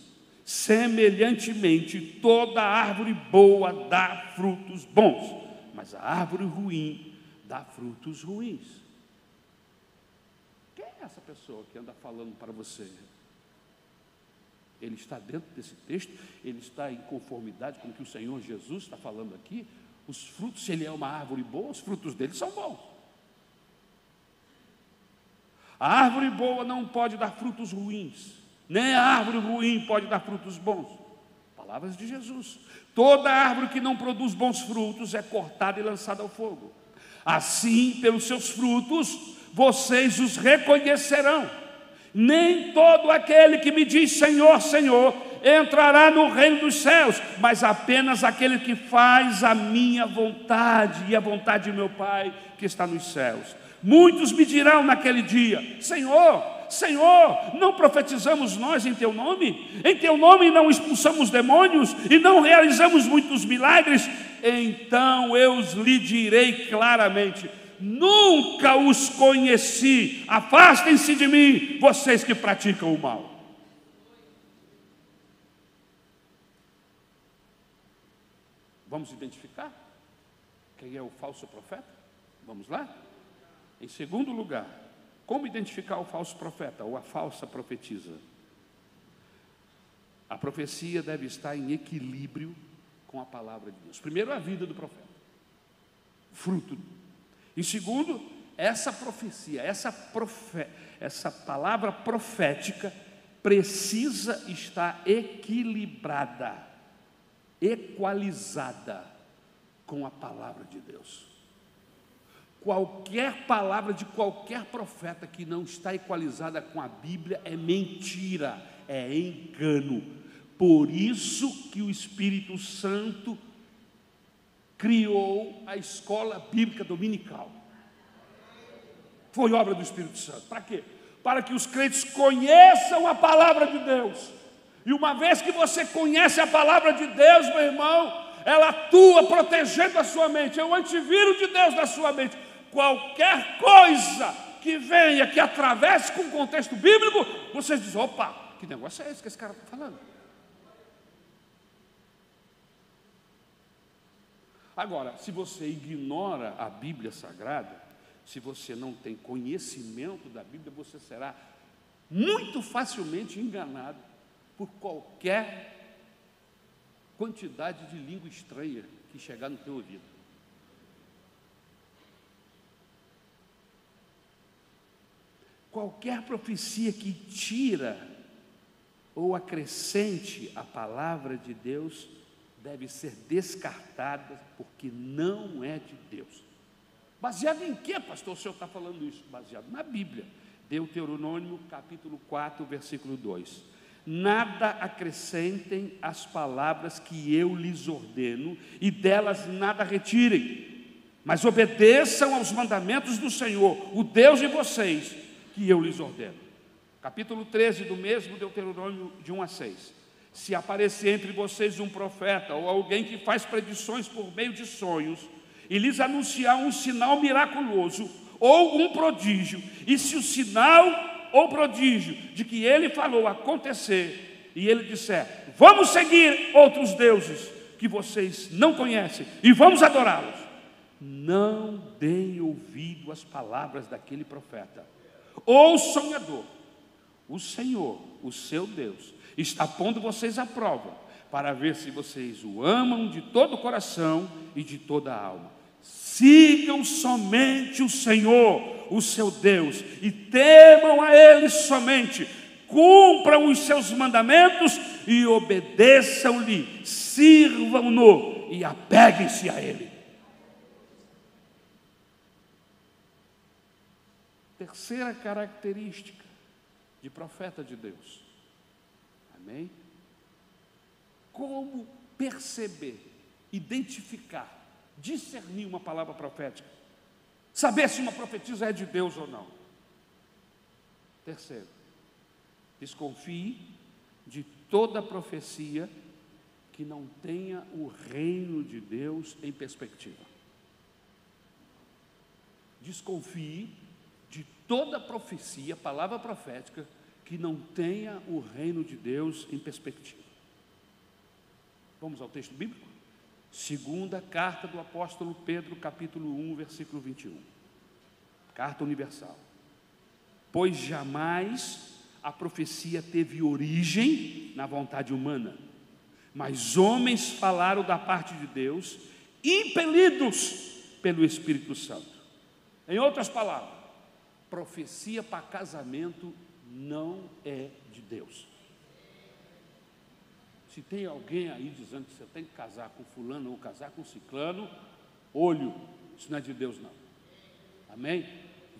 S1: Semelhantemente, toda árvore boa dá frutos bons, mas a árvore ruim dá frutos ruins. Quem é essa pessoa que anda falando para você? Ele está dentro desse texto? Ele está em conformidade com o que o Senhor Jesus está falando aqui? Os frutos, se ele é uma árvore boa, os frutos dele são bons. A árvore boa não pode dar frutos ruins, nem a árvore ruim pode dar frutos bons. Palavras de Jesus. Toda árvore que não produz bons frutos é cortada e lançada ao fogo. Assim, pelos seus frutos, vocês os reconhecerão. Nem todo aquele que me diz Senhor, Senhor, entrará no reino dos céus, mas apenas aquele que faz a minha vontade e a vontade de meu Pai que está nos céus. Muitos me dirão naquele dia: Senhor, Senhor, não profetizamos nós em teu nome? Em teu nome não expulsamos demônios e não realizamos muitos milagres? Então eu lhe direi claramente: nunca os conheci, afastem-se de mim, vocês que praticam o mal. Vamos identificar quem é o falso profeta? Vamos lá? Em segundo lugar, como identificar o falso profeta ou a falsa profetisa? A profecia deve estar em equilíbrio com a palavra de Deus. Primeiro, a vida do profeta, fruto. Em segundo, essa profecia, essa palavra profética precisa estar equilibrada, equalizada com a palavra de Deus. Qualquer palavra de qualquer profeta que não está equalizada com a Bíblia é mentira, é engano. Por isso que o Espírito Santo criou a escola bíblica dominical. Foi obra do Espírito Santo. Para quê? Para que os crentes conheçam a palavra de Deus. E uma vez que você conhece a palavra de Deus, meu irmão, ela atua protegendo a sua mente, é o antivírus de Deus na sua mente. Qualquer coisa que venha, que atravesse com o contexto bíblico, vocês dizem: opa, que negócio é esse que esse cara está falando? Agora, se você ignora a Bíblia Sagrada, se você não tem conhecimento da Bíblia, você será muito facilmente enganado por qualquer quantidade de língua estranha que chegar no teu ouvido. Qualquer profecia que tira ou acrescente a palavra de Deus deve ser descartada, porque não é de Deus. Baseado em quê, pastor, o senhor está falando isso? Baseado na Bíblia. Deuteronômio capítulo 4, versículo 2. Nada acrescentem às palavras que eu lhes ordeno, e delas nada retirem, mas obedeçam aos mandamentos do Senhor, o Deus de vocês, que eu lhes ordeno. Capítulo 13 do mesmo Deuteronômio, de 1 a 6. Se aparecer entre vocês um profeta ou alguém que faz predições por meio de sonhos e lhes anunciar um sinal miraculoso ou um prodígio, e se o sinal ou prodígio de que ele falou acontecer, e ele disser: vamos seguir outros deuses que vocês não conhecem e vamos adorá-los, não deem ouvido às palavras daquele profeta ou sonhador. O Senhor, o seu Deus, está pondo vocês à prova, para ver se vocês o amam de todo o coração e de toda a alma. Sigam somente o Senhor, o seu Deus, e temam a Ele somente. Cumpram os seus mandamentos e obedeçam-lhe, sirvam-no e apeguem-se a Ele. Terceira característica de profeta de Deus. Amém? Como perceber, identificar, discernir uma palavra profética? Saber se uma profetisa é de Deus ou não. Terceiro, desconfie de toda profecia que não tenha o reino de Deus em perspectiva. Desconfie de toda profecia, palavra profética, que não tenha o reino de Deus em perspectiva. Vamos ao texto bíblico? Segunda carta do apóstolo Pedro, capítulo 1, versículo 21. Carta universal. Pois jamais a profecia teve origem na vontade humana, mas homens falaram da parte de Deus, impelidos pelo Espírito Santo. Em outras palavras, profecia para casamento não é de Deus. Se tem alguém aí dizendo que você tem que casar com fulano ou casar com ciclano, olho, isso não é de Deus não. Amém?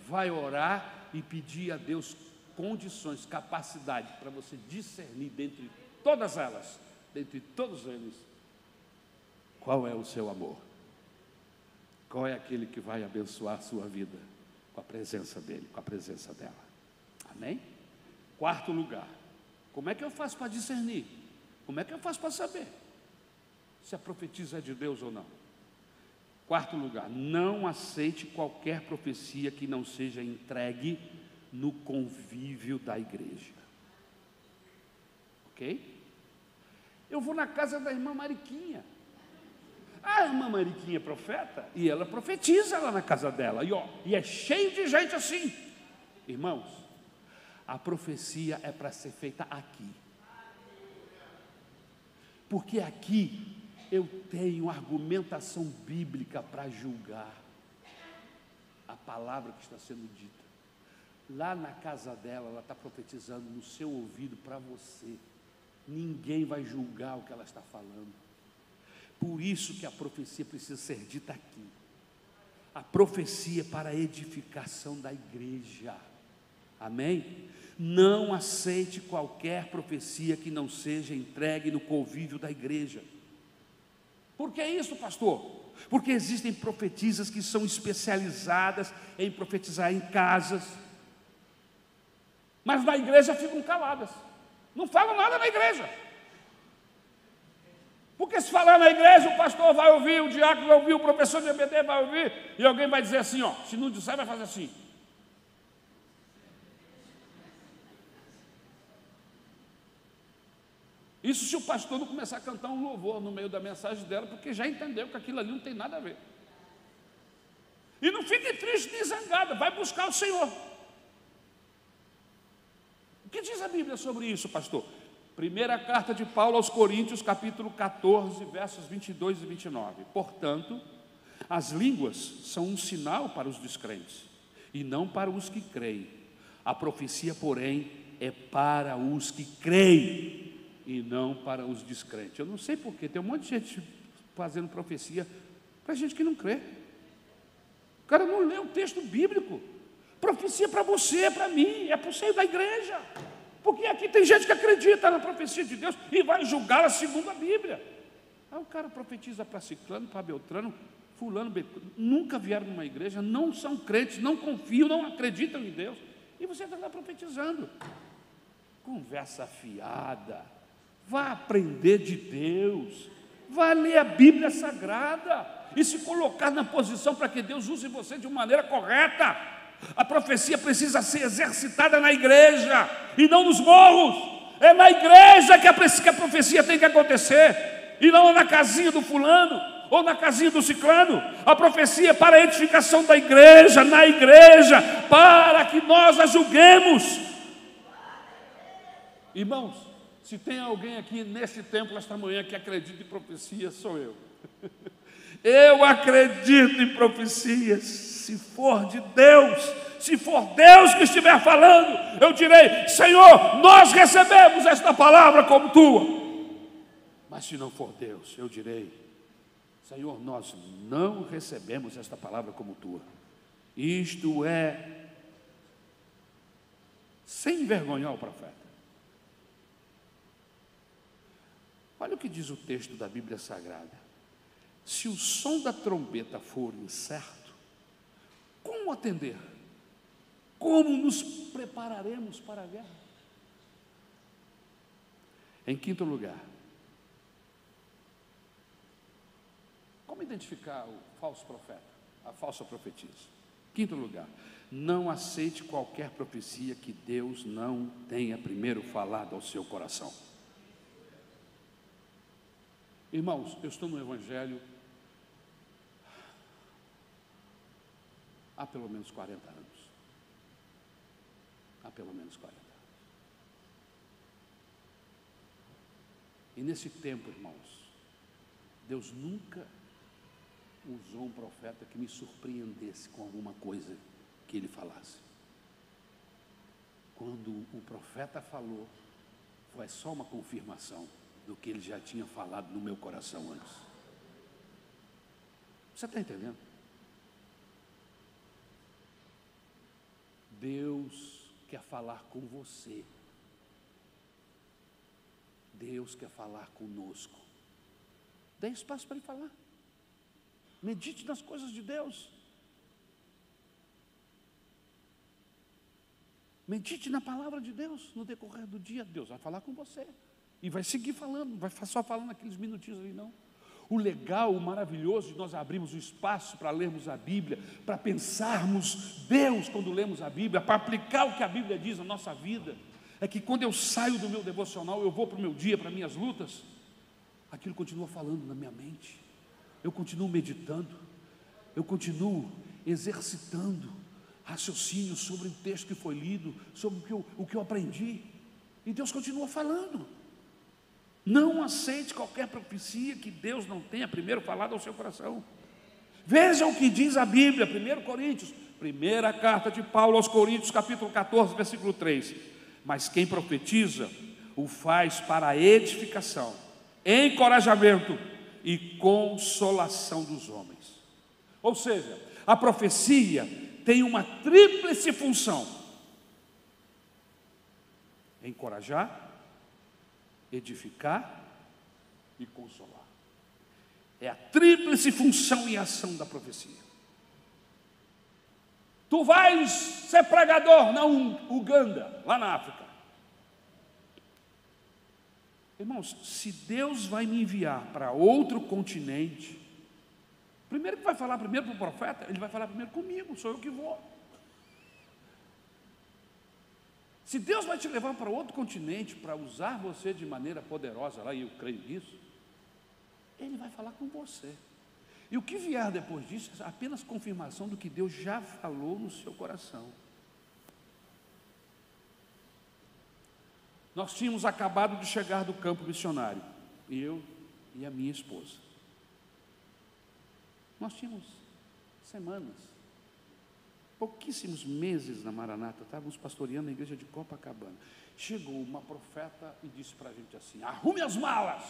S1: Vai orar e pedir a Deus condições, capacidade para você discernir dentre todas elas, dentre todos eles, qual é o seu amor, qual é aquele que vai abençoar a sua vida, com a presença dele, com a presença dela. Amém? Quarto lugar, como é que eu faço para discernir? Como é que eu faço para saber se a profetisa é de Deus ou não? Quarto lugar, não aceite qualquer profecia que não seja entregue no convívio da igreja. Ok? Eu vou na casa da irmã Mariquinha. A irmã Mariquinha é profeta e ela profetiza lá na casa dela. E é cheio de gente assim. Irmãos, a profecia é para ser feita aqui. Porque aqui eu tenho argumentação bíblica para julgar a palavra que está sendo dita. Lá na casa dela, ela está profetizando no seu ouvido para você. Ninguém vai julgar o que ela está falando. Por isso que a profecia precisa ser dita aqui. A profecia é para a edificação da igreja. Amém? Não aceite qualquer profecia que não seja entregue no convívio da igreja. Por que isso, pastor? Porque existem profetisas que são especializadas em profetizar em casas, mas na igreja ficam caladas, não falam nada na igreja. Porque se falar na igreja, o pastor vai ouvir, o diácono vai ouvir, o professor de EBD vai ouvir, e alguém vai dizer assim, se não disser, vai fazer assim. Isso se o pastor não começar a cantar um louvor no meio da mensagem dela, porque já entendeu que aquilo ali não tem nada a ver. E não fique triste nem zangada, vai buscar o Senhor. O que diz a Bíblia sobre isso, pastor? Primeira carta de Paulo aos Coríntios, capítulo 14, versos 22 e 29. Portanto, as línguas são um sinal para os descrentes, e não para os que creem. A profecia, porém, é para os que creem, e não para os descrentes. Eu não sei porquê, tem um monte de gente fazendo profecia para gente que não crê. O cara não lê o texto bíblico. Profecia para você, para mim, é para o seio da igreja. Porque aqui tem gente que acredita na profecia de Deus e vai julgá-la segundo a Bíblia. Aí o cara profetiza para ciclano, para beltrano, fulano, beltrano, nunca vieram numa igreja, não são crentes, não confiam, não acreditam em Deus, e você está lá profetizando. Conversa fiada. Vá aprender de Deus, vá ler a Bíblia Sagrada e se colocar na posição para que Deus use você de uma maneira correta. A profecia precisa ser exercitada na igreja e não nos morros. É na igreja que a profecia tem que acontecer, e não na casinha do fulano ou na casinha do ciclano. A profecia é para a edificação da igreja, na igreja, para que nós a julguemos. Irmãos, se tem alguém aqui neste templo esta manhã que acredita em profecia, sou eu. Eu acredito em profecias. Se for de Deus, se for Deus que estiver falando, eu direi: Senhor, nós recebemos esta palavra como tua. Mas se não for Deus, eu direi: Senhor, nós não recebemos esta palavra como tua. Isto é sem envergonhar o profeta. Olha o que diz o texto da Bíblia Sagrada. Se o som da trombeta for incerto, como atender? Como nos prepararemos para a guerra? Em quinto lugar, como identificar o falso profeta, a falsa profetisa? Quinto lugar, não aceite qualquer profecia que Deus não tenha primeiro falado ao seu coração. Irmãos, eu estou no Evangelho há pelo menos 40 anos. Há pelo menos 40 anos. E nesse tempo, irmãos, Deus nunca usou um profeta que me surpreendesse com alguma coisa que ele falasse. Quando o profeta falou, foi só uma confirmação do que ele já tinha falado no meu coração antes. Você está entendendo? Deus quer falar com você. Deus quer falar conosco. Dê espaço para Ele falar. Medite nas coisas de Deus. Medite na palavra de Deus no decorrer do dia. Deus vai falar com você. E vai seguir falando, não vai só falando aqueles minutinhos ali, não. O legal, o maravilhoso de nós abrirmos o espaço para lermos a Bíblia, para pensarmos Deus quando lemos a Bíblia, para aplicar o que a Bíblia diz na nossa vida, é que quando eu saio do meu devocional, eu vou para o meu dia, para minhas lutas, aquilo continua falando na minha mente, eu continuo meditando, eu continuo exercitando raciocínio sobre o texto que foi lido, sobre o que eu aprendi, e Deus continua falando. Não aceite qualquer profecia que Deus não tenha primeiro falado ao seu coração. Veja o que diz a Bíblia, 1 Coríntios, primeira carta de Paulo aos Coríntios, capítulo 14, versículo 3. Mas quem profetiza, o faz para a edificação, encorajamento e consolação dos homens. Ou seja, a profecia tem uma tríplice função: encorajar, edificar e consolar. É a tríplice função e ação da profecia. Tu vais ser pregador na Uganda, lá na África. Irmãos, se Deus vai me enviar para outro continente, primeiro que vai falar primeiro para o profeta, ele vai falar primeiro comigo, sou eu que vou. Se Deus vai te levar para outro continente, para usar você de maneira poderosa lá, e eu creio nisso, Ele vai falar com você. E o que vier depois disso é apenas confirmação do que Deus já falou no seu coração. Nós tínhamos acabado de chegar do campo missionário, eu e a minha esposa. Nós tínhamos semanas, pouquíssimos meses na Maranata, estávamos pastoreando a igreja de Copacabana. Chegou uma profeta e disse para a gente assim: arrume as malas,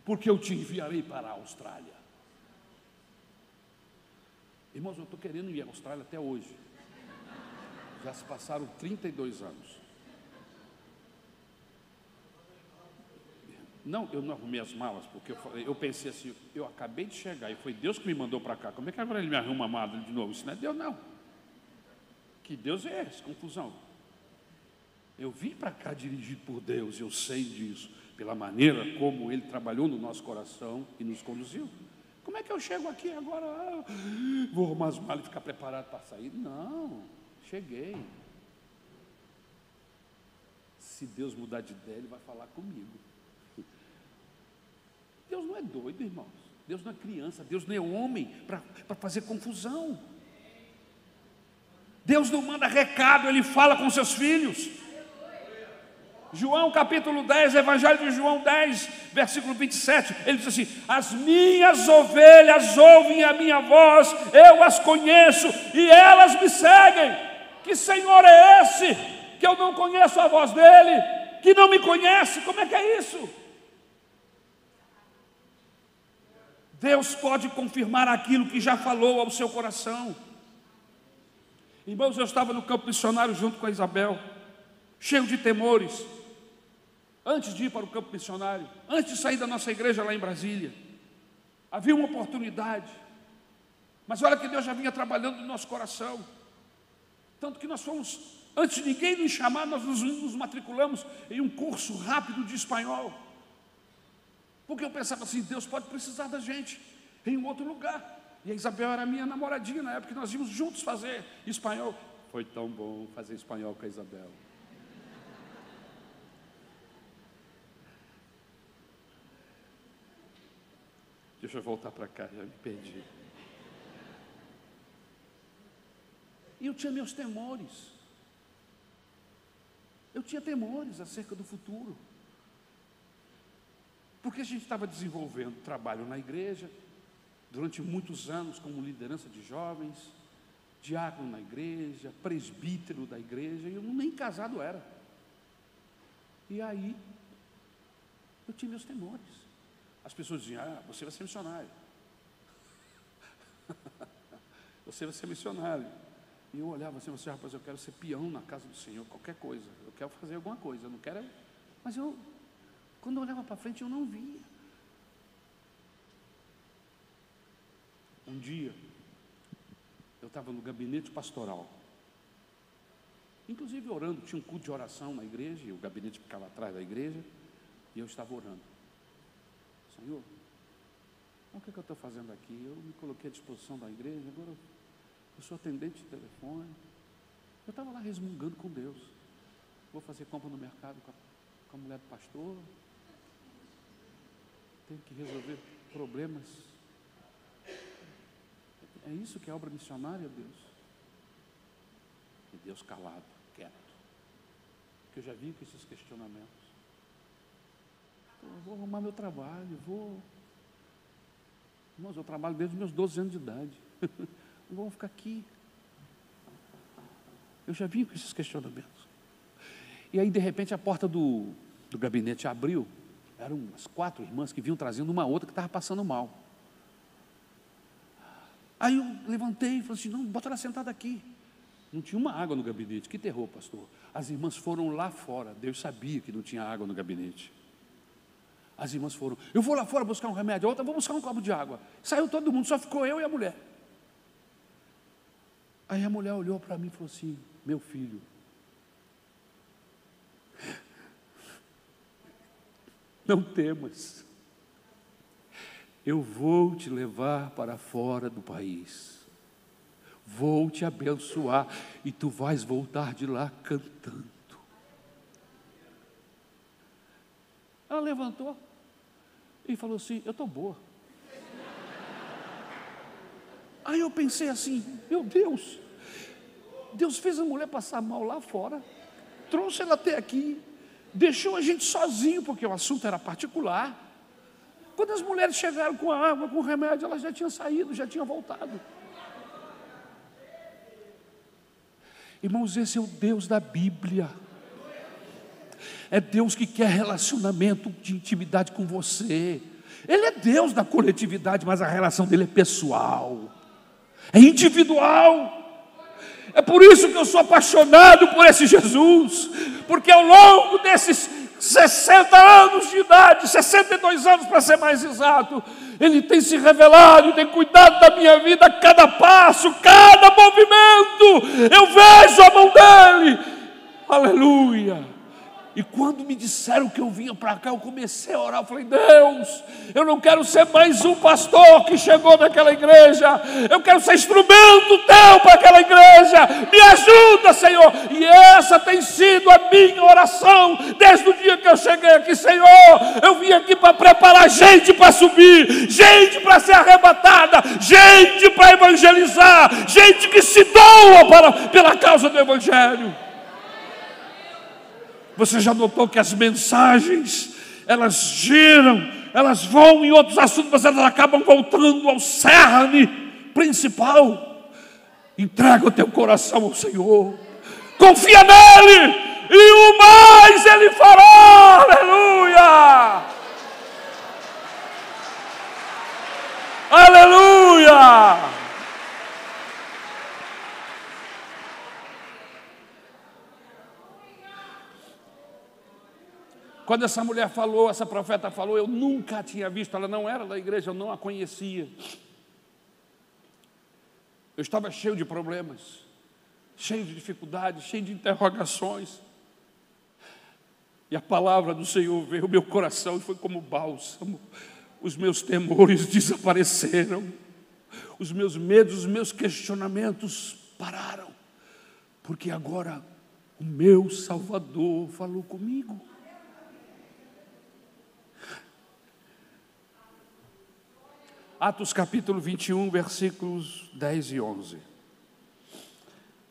S1: porque eu te enviarei para a Austrália. Irmãos, eu estou querendo ir à Austrália até hoje. Já se passaram 32 anos. Não, eu não arrumei as malas, porque eu pensei assim, eu acabei de chegar e foi Deus que me mandou para cá. Como é que agora ele me arruma a mala de novo? Isso não é Deus, não. Que Deus é esse? Confusão. Eu vim para cá dirigido por Deus, eu sei disso, pela maneira como Ele trabalhou no nosso coração e nos conduziu. Como é que eu chego aqui agora? Vou arrumar as malas e ficar preparado para sair? Não, cheguei. Se Deus mudar de ideia, Ele vai falar comigo. Deus não é doido, irmãos. Deus não é criança, Deus não é homem para fazer confusão. Deus não manda recado, Ele fala com seus filhos. João capítulo 10, Evangelho de João 10, versículo 27, ele diz assim: as minhas ovelhas ouvem a minha voz, eu as conheço e elas me seguem. Que Senhor é esse, que eu não conheço a voz dele, que não me conhece? Como é que é isso? Deus pode confirmar aquilo que já falou ao seu coração. Irmãos, eu estava no campo missionário junto com a Isabel, cheio de temores, antes de ir para o campo missionário, antes de sair da nossa igreja lá em Brasília. Havia uma oportunidade, mas olha que Deus já vinha trabalhando no nosso coração, tanto que nós fomos, antes de ninguém nos chamar, nós nos matriculamos em um curso rápido de espanhol, porque eu pensava assim, Deus pode precisar da gente em um outro lugar. E a Isabel era minha namoradinha na época que nós íamos juntos fazer espanhol. Foi tão bom fazer espanhol com a Isabel. Deixa eu voltar para cá, já me perdi. E eu tinha meus temores. Eu tinha temores acerca do futuro. Porque a gente estava desenvolvendo trabalho na igreja, durante muitos anos como liderança de jovens, diácono na igreja, presbítero da igreja, e eu nem casado era. E aí, eu tinha meus temores. As pessoas diziam: você vai ser missionário. Você vai ser missionário. E eu olhava assim, rapaz, eu quero ser peão na casa do Senhor, qualquer coisa. Eu quero fazer alguma coisa, eu não quero... Mas quando eu olhava para frente, eu não via. Um dia, eu estava no gabinete pastoral. inclusive orando. Tinha um culto de oração na igreja, e o gabinete ficava atrás da igreja, e eu estava orando. Senhor, o que eu estou fazendo aqui? Eu me coloquei à disposição da igreja, agora eu sou atendente de telefone. Eu estava lá resmungando com Deus. Vou fazer compra no mercado com a mulher do pastor, tenho que resolver problemas. É isso que é obra missionária, Deus? E Deus calado, quieto. Porque eu já vi com esses questionamentos. Então, eu vou arrumar meu trabalho, Irmãos, eu trabalho desde os meus 12 anos de idade. Não vamos ficar aqui. Eu já vim com esses questionamentos. E aí, de repente, a porta do gabinete abriu. Eram umas 4 irmãs que vinham trazendo uma outra que estava passando mal. Aí eu levantei e falei assim, não, bota ela sentada aqui. Não tinha uma água no gabinete. Que terror, pastor. As irmãs foram lá fora. Deus sabia que não tinha água no gabinete. As irmãs foram, eu vou lá fora buscar um remédio, a outra, vou buscar um copo de água. Saiu todo mundo, só ficou eu e a mulher. Aí a mulher olhou para mim e falou assim, meu filho, não temas, eu vou te levar para fora do país, vou te abençoar e tu vais voltar de lá cantando. Ela levantou e falou assim, eu estou boa. Aí eu pensei assim, meu Deus, Deus fez a mulher passar mal lá fora, trouxe ela até aqui, deixou a gente sozinho, porque o assunto era particular. Quando as mulheres chegaram com a água, com o remédio, elas já tinham saído, já tinham voltado. Irmãos, esse é o Deus da Bíblia. É Deus que quer relacionamento de intimidade com você. Ele é Deus da coletividade, mas a relação dele é pessoal, é individual. É por isso que eu sou apaixonado por esse Jesus, porque ao longo desses 60 anos de idade, 62 anos para ser mais exato, Ele tem se revelado, tem cuidado da minha vida, cada passo, cada movimento, eu vejo a mão dEle, aleluia. E quando me disseram que eu vinha para cá, eu comecei a orar, eu falei, Deus, eu não quero ser mais um pastor que chegou naquela igreja, eu quero ser instrumento teu para aquela igreja, me ajuda, Senhor. E essa tem sido a minha oração, desde o dia que eu cheguei aqui, Senhor, eu vim aqui para preparar gente para subir, gente para ser arrebatada, gente para evangelizar, gente que se doa pela causa do Evangelho. Você já notou que as mensagens, elas giram, elas vão em outros assuntos, mas elas acabam voltando ao cerne principal. Entrega o teu coração ao Senhor, confia nele, e o mais Ele fará, aleluia, aleluia. Quando essa mulher falou, essa profeta falou, eu nunca a tinha visto, ela não era da igreja, eu não a conhecia. Eu estava cheio de problemas, cheio de dificuldades, cheio de interrogações. E a palavra do Senhor veio ao meu coração e foi como bálsamo. Os meus temores desapareceram, os meus medos, os meus questionamentos pararam, porque agora o meu Salvador falou comigo. Atos capítulo 21, versículos 10 e 11.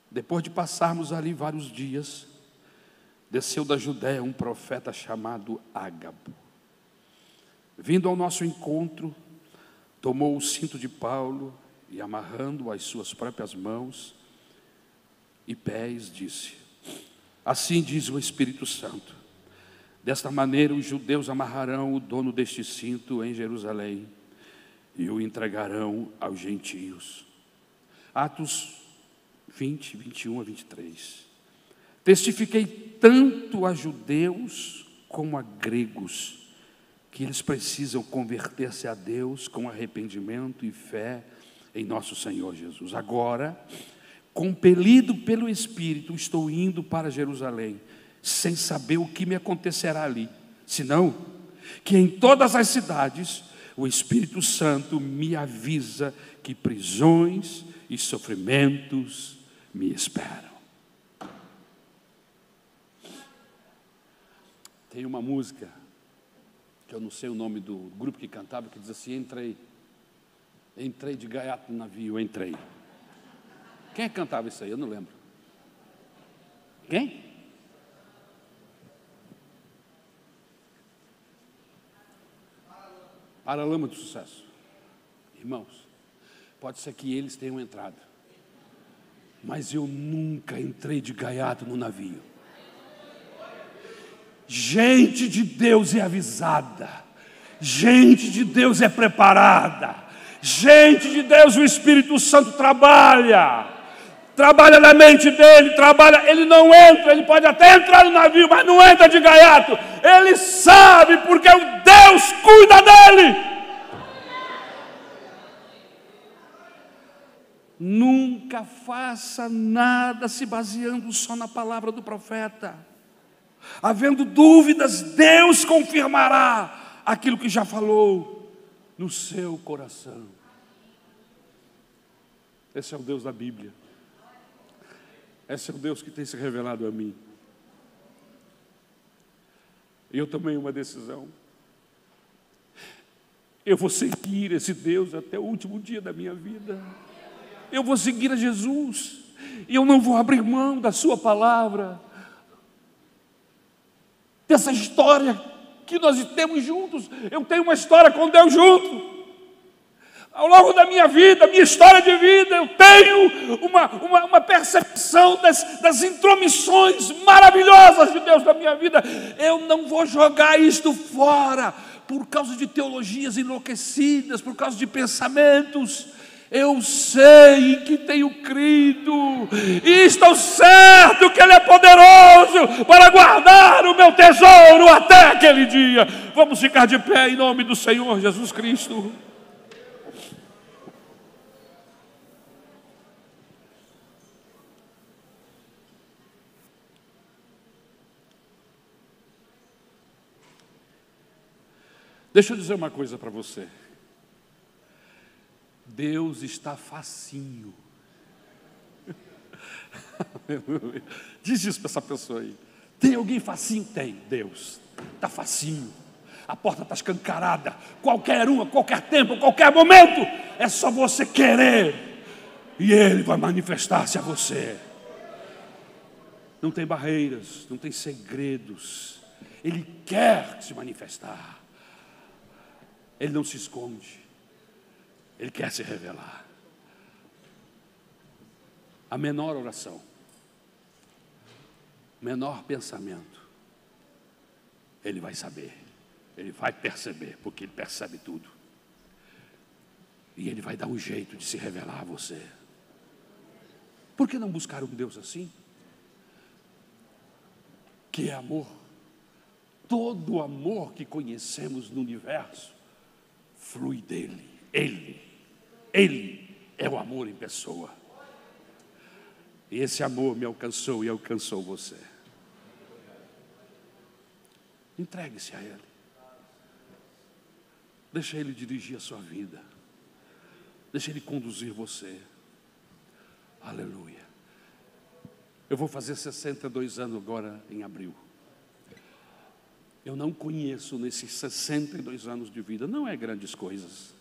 S1: Depois de passarmos ali vários dias, desceu da Judéia um profeta chamado Ágabo. Vindo ao nosso encontro, tomou o cinto de Paulo e, amarrando as suas próprias mãos e pés, disse: assim diz o Espírito Santo, desta maneira os judeus amarrarão o dono deste cinto em Jerusalém e o entregarão aos gentios. Atos 20, 21 a 23. Testifiquei tanto a judeus como a gregos que eles precisam converter-se a Deus com arrependimento e fé em nosso Senhor Jesus. Agora, compelido pelo Espírito, estou indo para Jerusalém, sem saber o que me acontecerá ali, senão que em todas as cidades o Espírito Santo me avisa que prisões e sofrimentos me esperam. Tem uma música, que eu não sei o nome do grupo que cantava, que diz assim: entrei de gaiato no navio, entrei. Quem é que cantava isso aí? Eu não lembro. Quem? Paralama do Sucesso. Irmãos, pode ser que eles tenham entrado, mas eu nunca entrei de gaiato no navio. Gente de Deus é avisada, gente de Deus é preparada, gente de Deus, o Espírito Santo trabalha na mente dele, ele não entra, ele pode até entrar no navio, mas não entra de gaiato. Ele sabe, porque o Deus cuida dele. Nunca faça nada se baseando só na palavra do profeta. Havendo dúvidas, Deus confirmará aquilo que já falou no seu coração. Esse é o Deus da Bíblia. Esse é o Deus que tem se revelado a mim. E eu tomei uma decisão. Eu vou seguir esse Deus até o último dia da minha vida. Eu vou seguir a Jesus. E eu não vou abrir mão da sua palavra, dessa história que nós temos juntos. Eu tenho uma história com Deus junto. Ao longo da minha vida, minha história de vida, eu tenho uma percepção das intromissões maravilhosas de Deus na minha vida. Eu não vou jogar isto fora por causa de teologias enlouquecidas, por causa de pensamentos. Eu sei que tenho crido e estou certo que Ele é poderoso para guardar o meu tesouro até aquele dia. Vamos ficar de pé em nome do Senhor Jesus Cristo. Deixa eu dizer uma coisa para você. Deus está facinho. Diz isso para essa pessoa aí. Tem alguém facinho? Tem. Deus está facinho. A porta está escancarada. Qualquer um, a qualquer tempo, a qualquer momento. É só você querer. E Ele vai manifestar-se a você. Não tem barreiras, não tem segredos. Ele quer se manifestar. Ele não se esconde. Ele quer se revelar. A menor oração, menor pensamento, Ele vai saber, Ele vai perceber, porque Ele percebe tudo. E Ele vai dar um jeito de se revelar a você. Por que não buscar um Deus assim? Que é amor. Todo o amor que conhecemos no universo flui dele. Ele é o amor em pessoa. E esse amor me alcançou e alcançou você. Entregue-se a Ele. Deixa Ele dirigir a sua vida. Deixa Ele conduzir você. Aleluia. Eu vou fazer 62 anos agora em abril. Eu não conheço nesses 62 anos de vida, não é grandes coisas.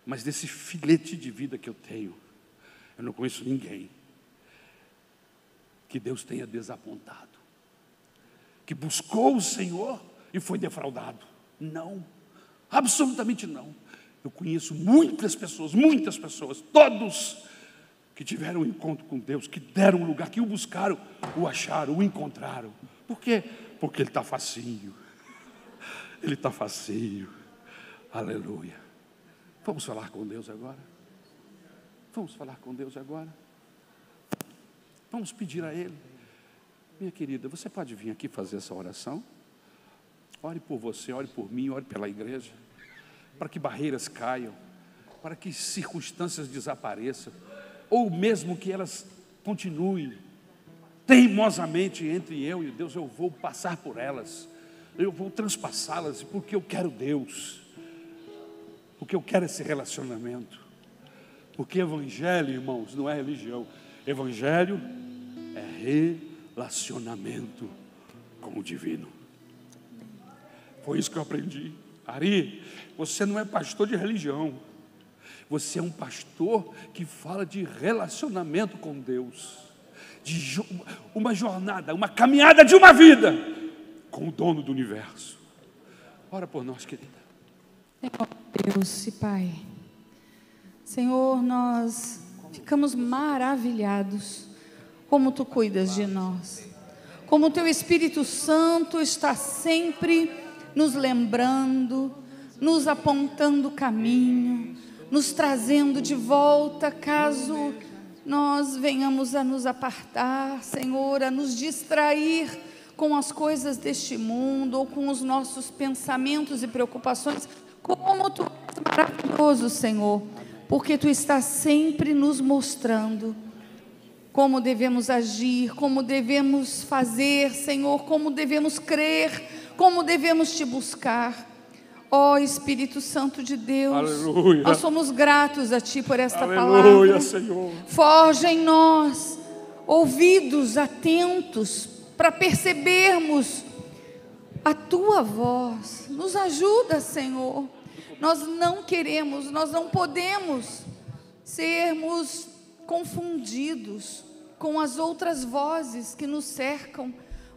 S1: Mas desse filete de vida que eu tenho, eu não conheço ninguém que Deus tenha desapontado, que buscou o Senhor e foi defraudado. Não, absolutamente não. Eu conheço muitas pessoas, todos que tiveram um encontro com Deus, que deram um lugar, que o buscaram, o acharam, o encontraram. Por quê? Porque Ele está facinho. Ele está facinho. Aleluia. Vamos falar com Deus agora? Vamos falar com Deus agora? Vamos pedir a Ele. Minha querida, você pode vir aqui fazer essa oração? Ore por você, ore por mim, ore pela igreja, para que barreiras caiam, para que circunstâncias desapareçam, ou mesmo que elas continuem teimosamente entre eu e Deus, eu vou passar por elas, eu vou transpassá-las, porque eu quero Deus, porque eu quero esse relacionamento. Porque evangelho, irmãos, não é religião. Evangelho é relacionamento com o divino. Foi isso que eu aprendi. Ari, você não é pastor de religião, você é um pastor que fala de relacionamento com Deus, de uma jornada, uma caminhada de uma vida com o dono do universo. Ora por nós, querida.
S2: Senhor Deus e Pai, Senhor, nós ficamos maravilhados como Tu cuidas de nós, como Teu Espírito Santo está sempre nos lembrando, nos apontando o caminho, nos trazendo de volta, caso nós venhamos a nos apartar, Senhor, a nos distrair com as coisas deste mundo, ou com os nossos pensamentos e preocupações. Como Tu és maravilhoso, Senhor, porque Tu estás sempre nos mostrando como devemos agir, como devemos fazer, Senhor, como devemos crer, como devemos Te buscar. Ó Espírito Santo de Deus,
S1: aleluia,
S2: nós somos gratos a Ti por esta
S1: aleluia,
S2: palavra.
S1: Senhor.
S2: Forja em nós ouvidos atentos para percebermos a Tua voz. Nos ajuda, Senhor. Nós não queremos, nós não podemos sermos confundidos com as outras vozes que nos cercam,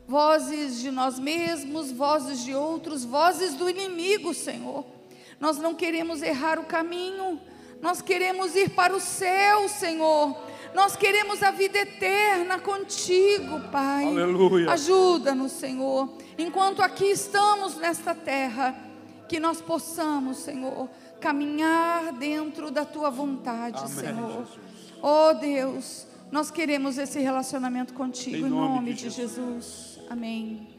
S2: vozes de nós mesmos, vozes de outros, vozes do inimigo, Senhor. Nós não queremos errar o caminho, nós queremos ir para o céu, Senhor. Nós queremos a vida eterna contigo, Pai.
S1: Aleluia.
S2: Ajuda-nos, Senhor, enquanto aqui estamos nesta terra, que nós possamos, Senhor, caminhar dentro da Tua vontade,
S1: amém,
S2: Senhor.
S1: Jesus.
S2: Oh Deus, nós queremos esse relacionamento contigo,
S1: Em
S2: em
S1: nome
S2: nome
S1: de
S2: de Jesus. Amém.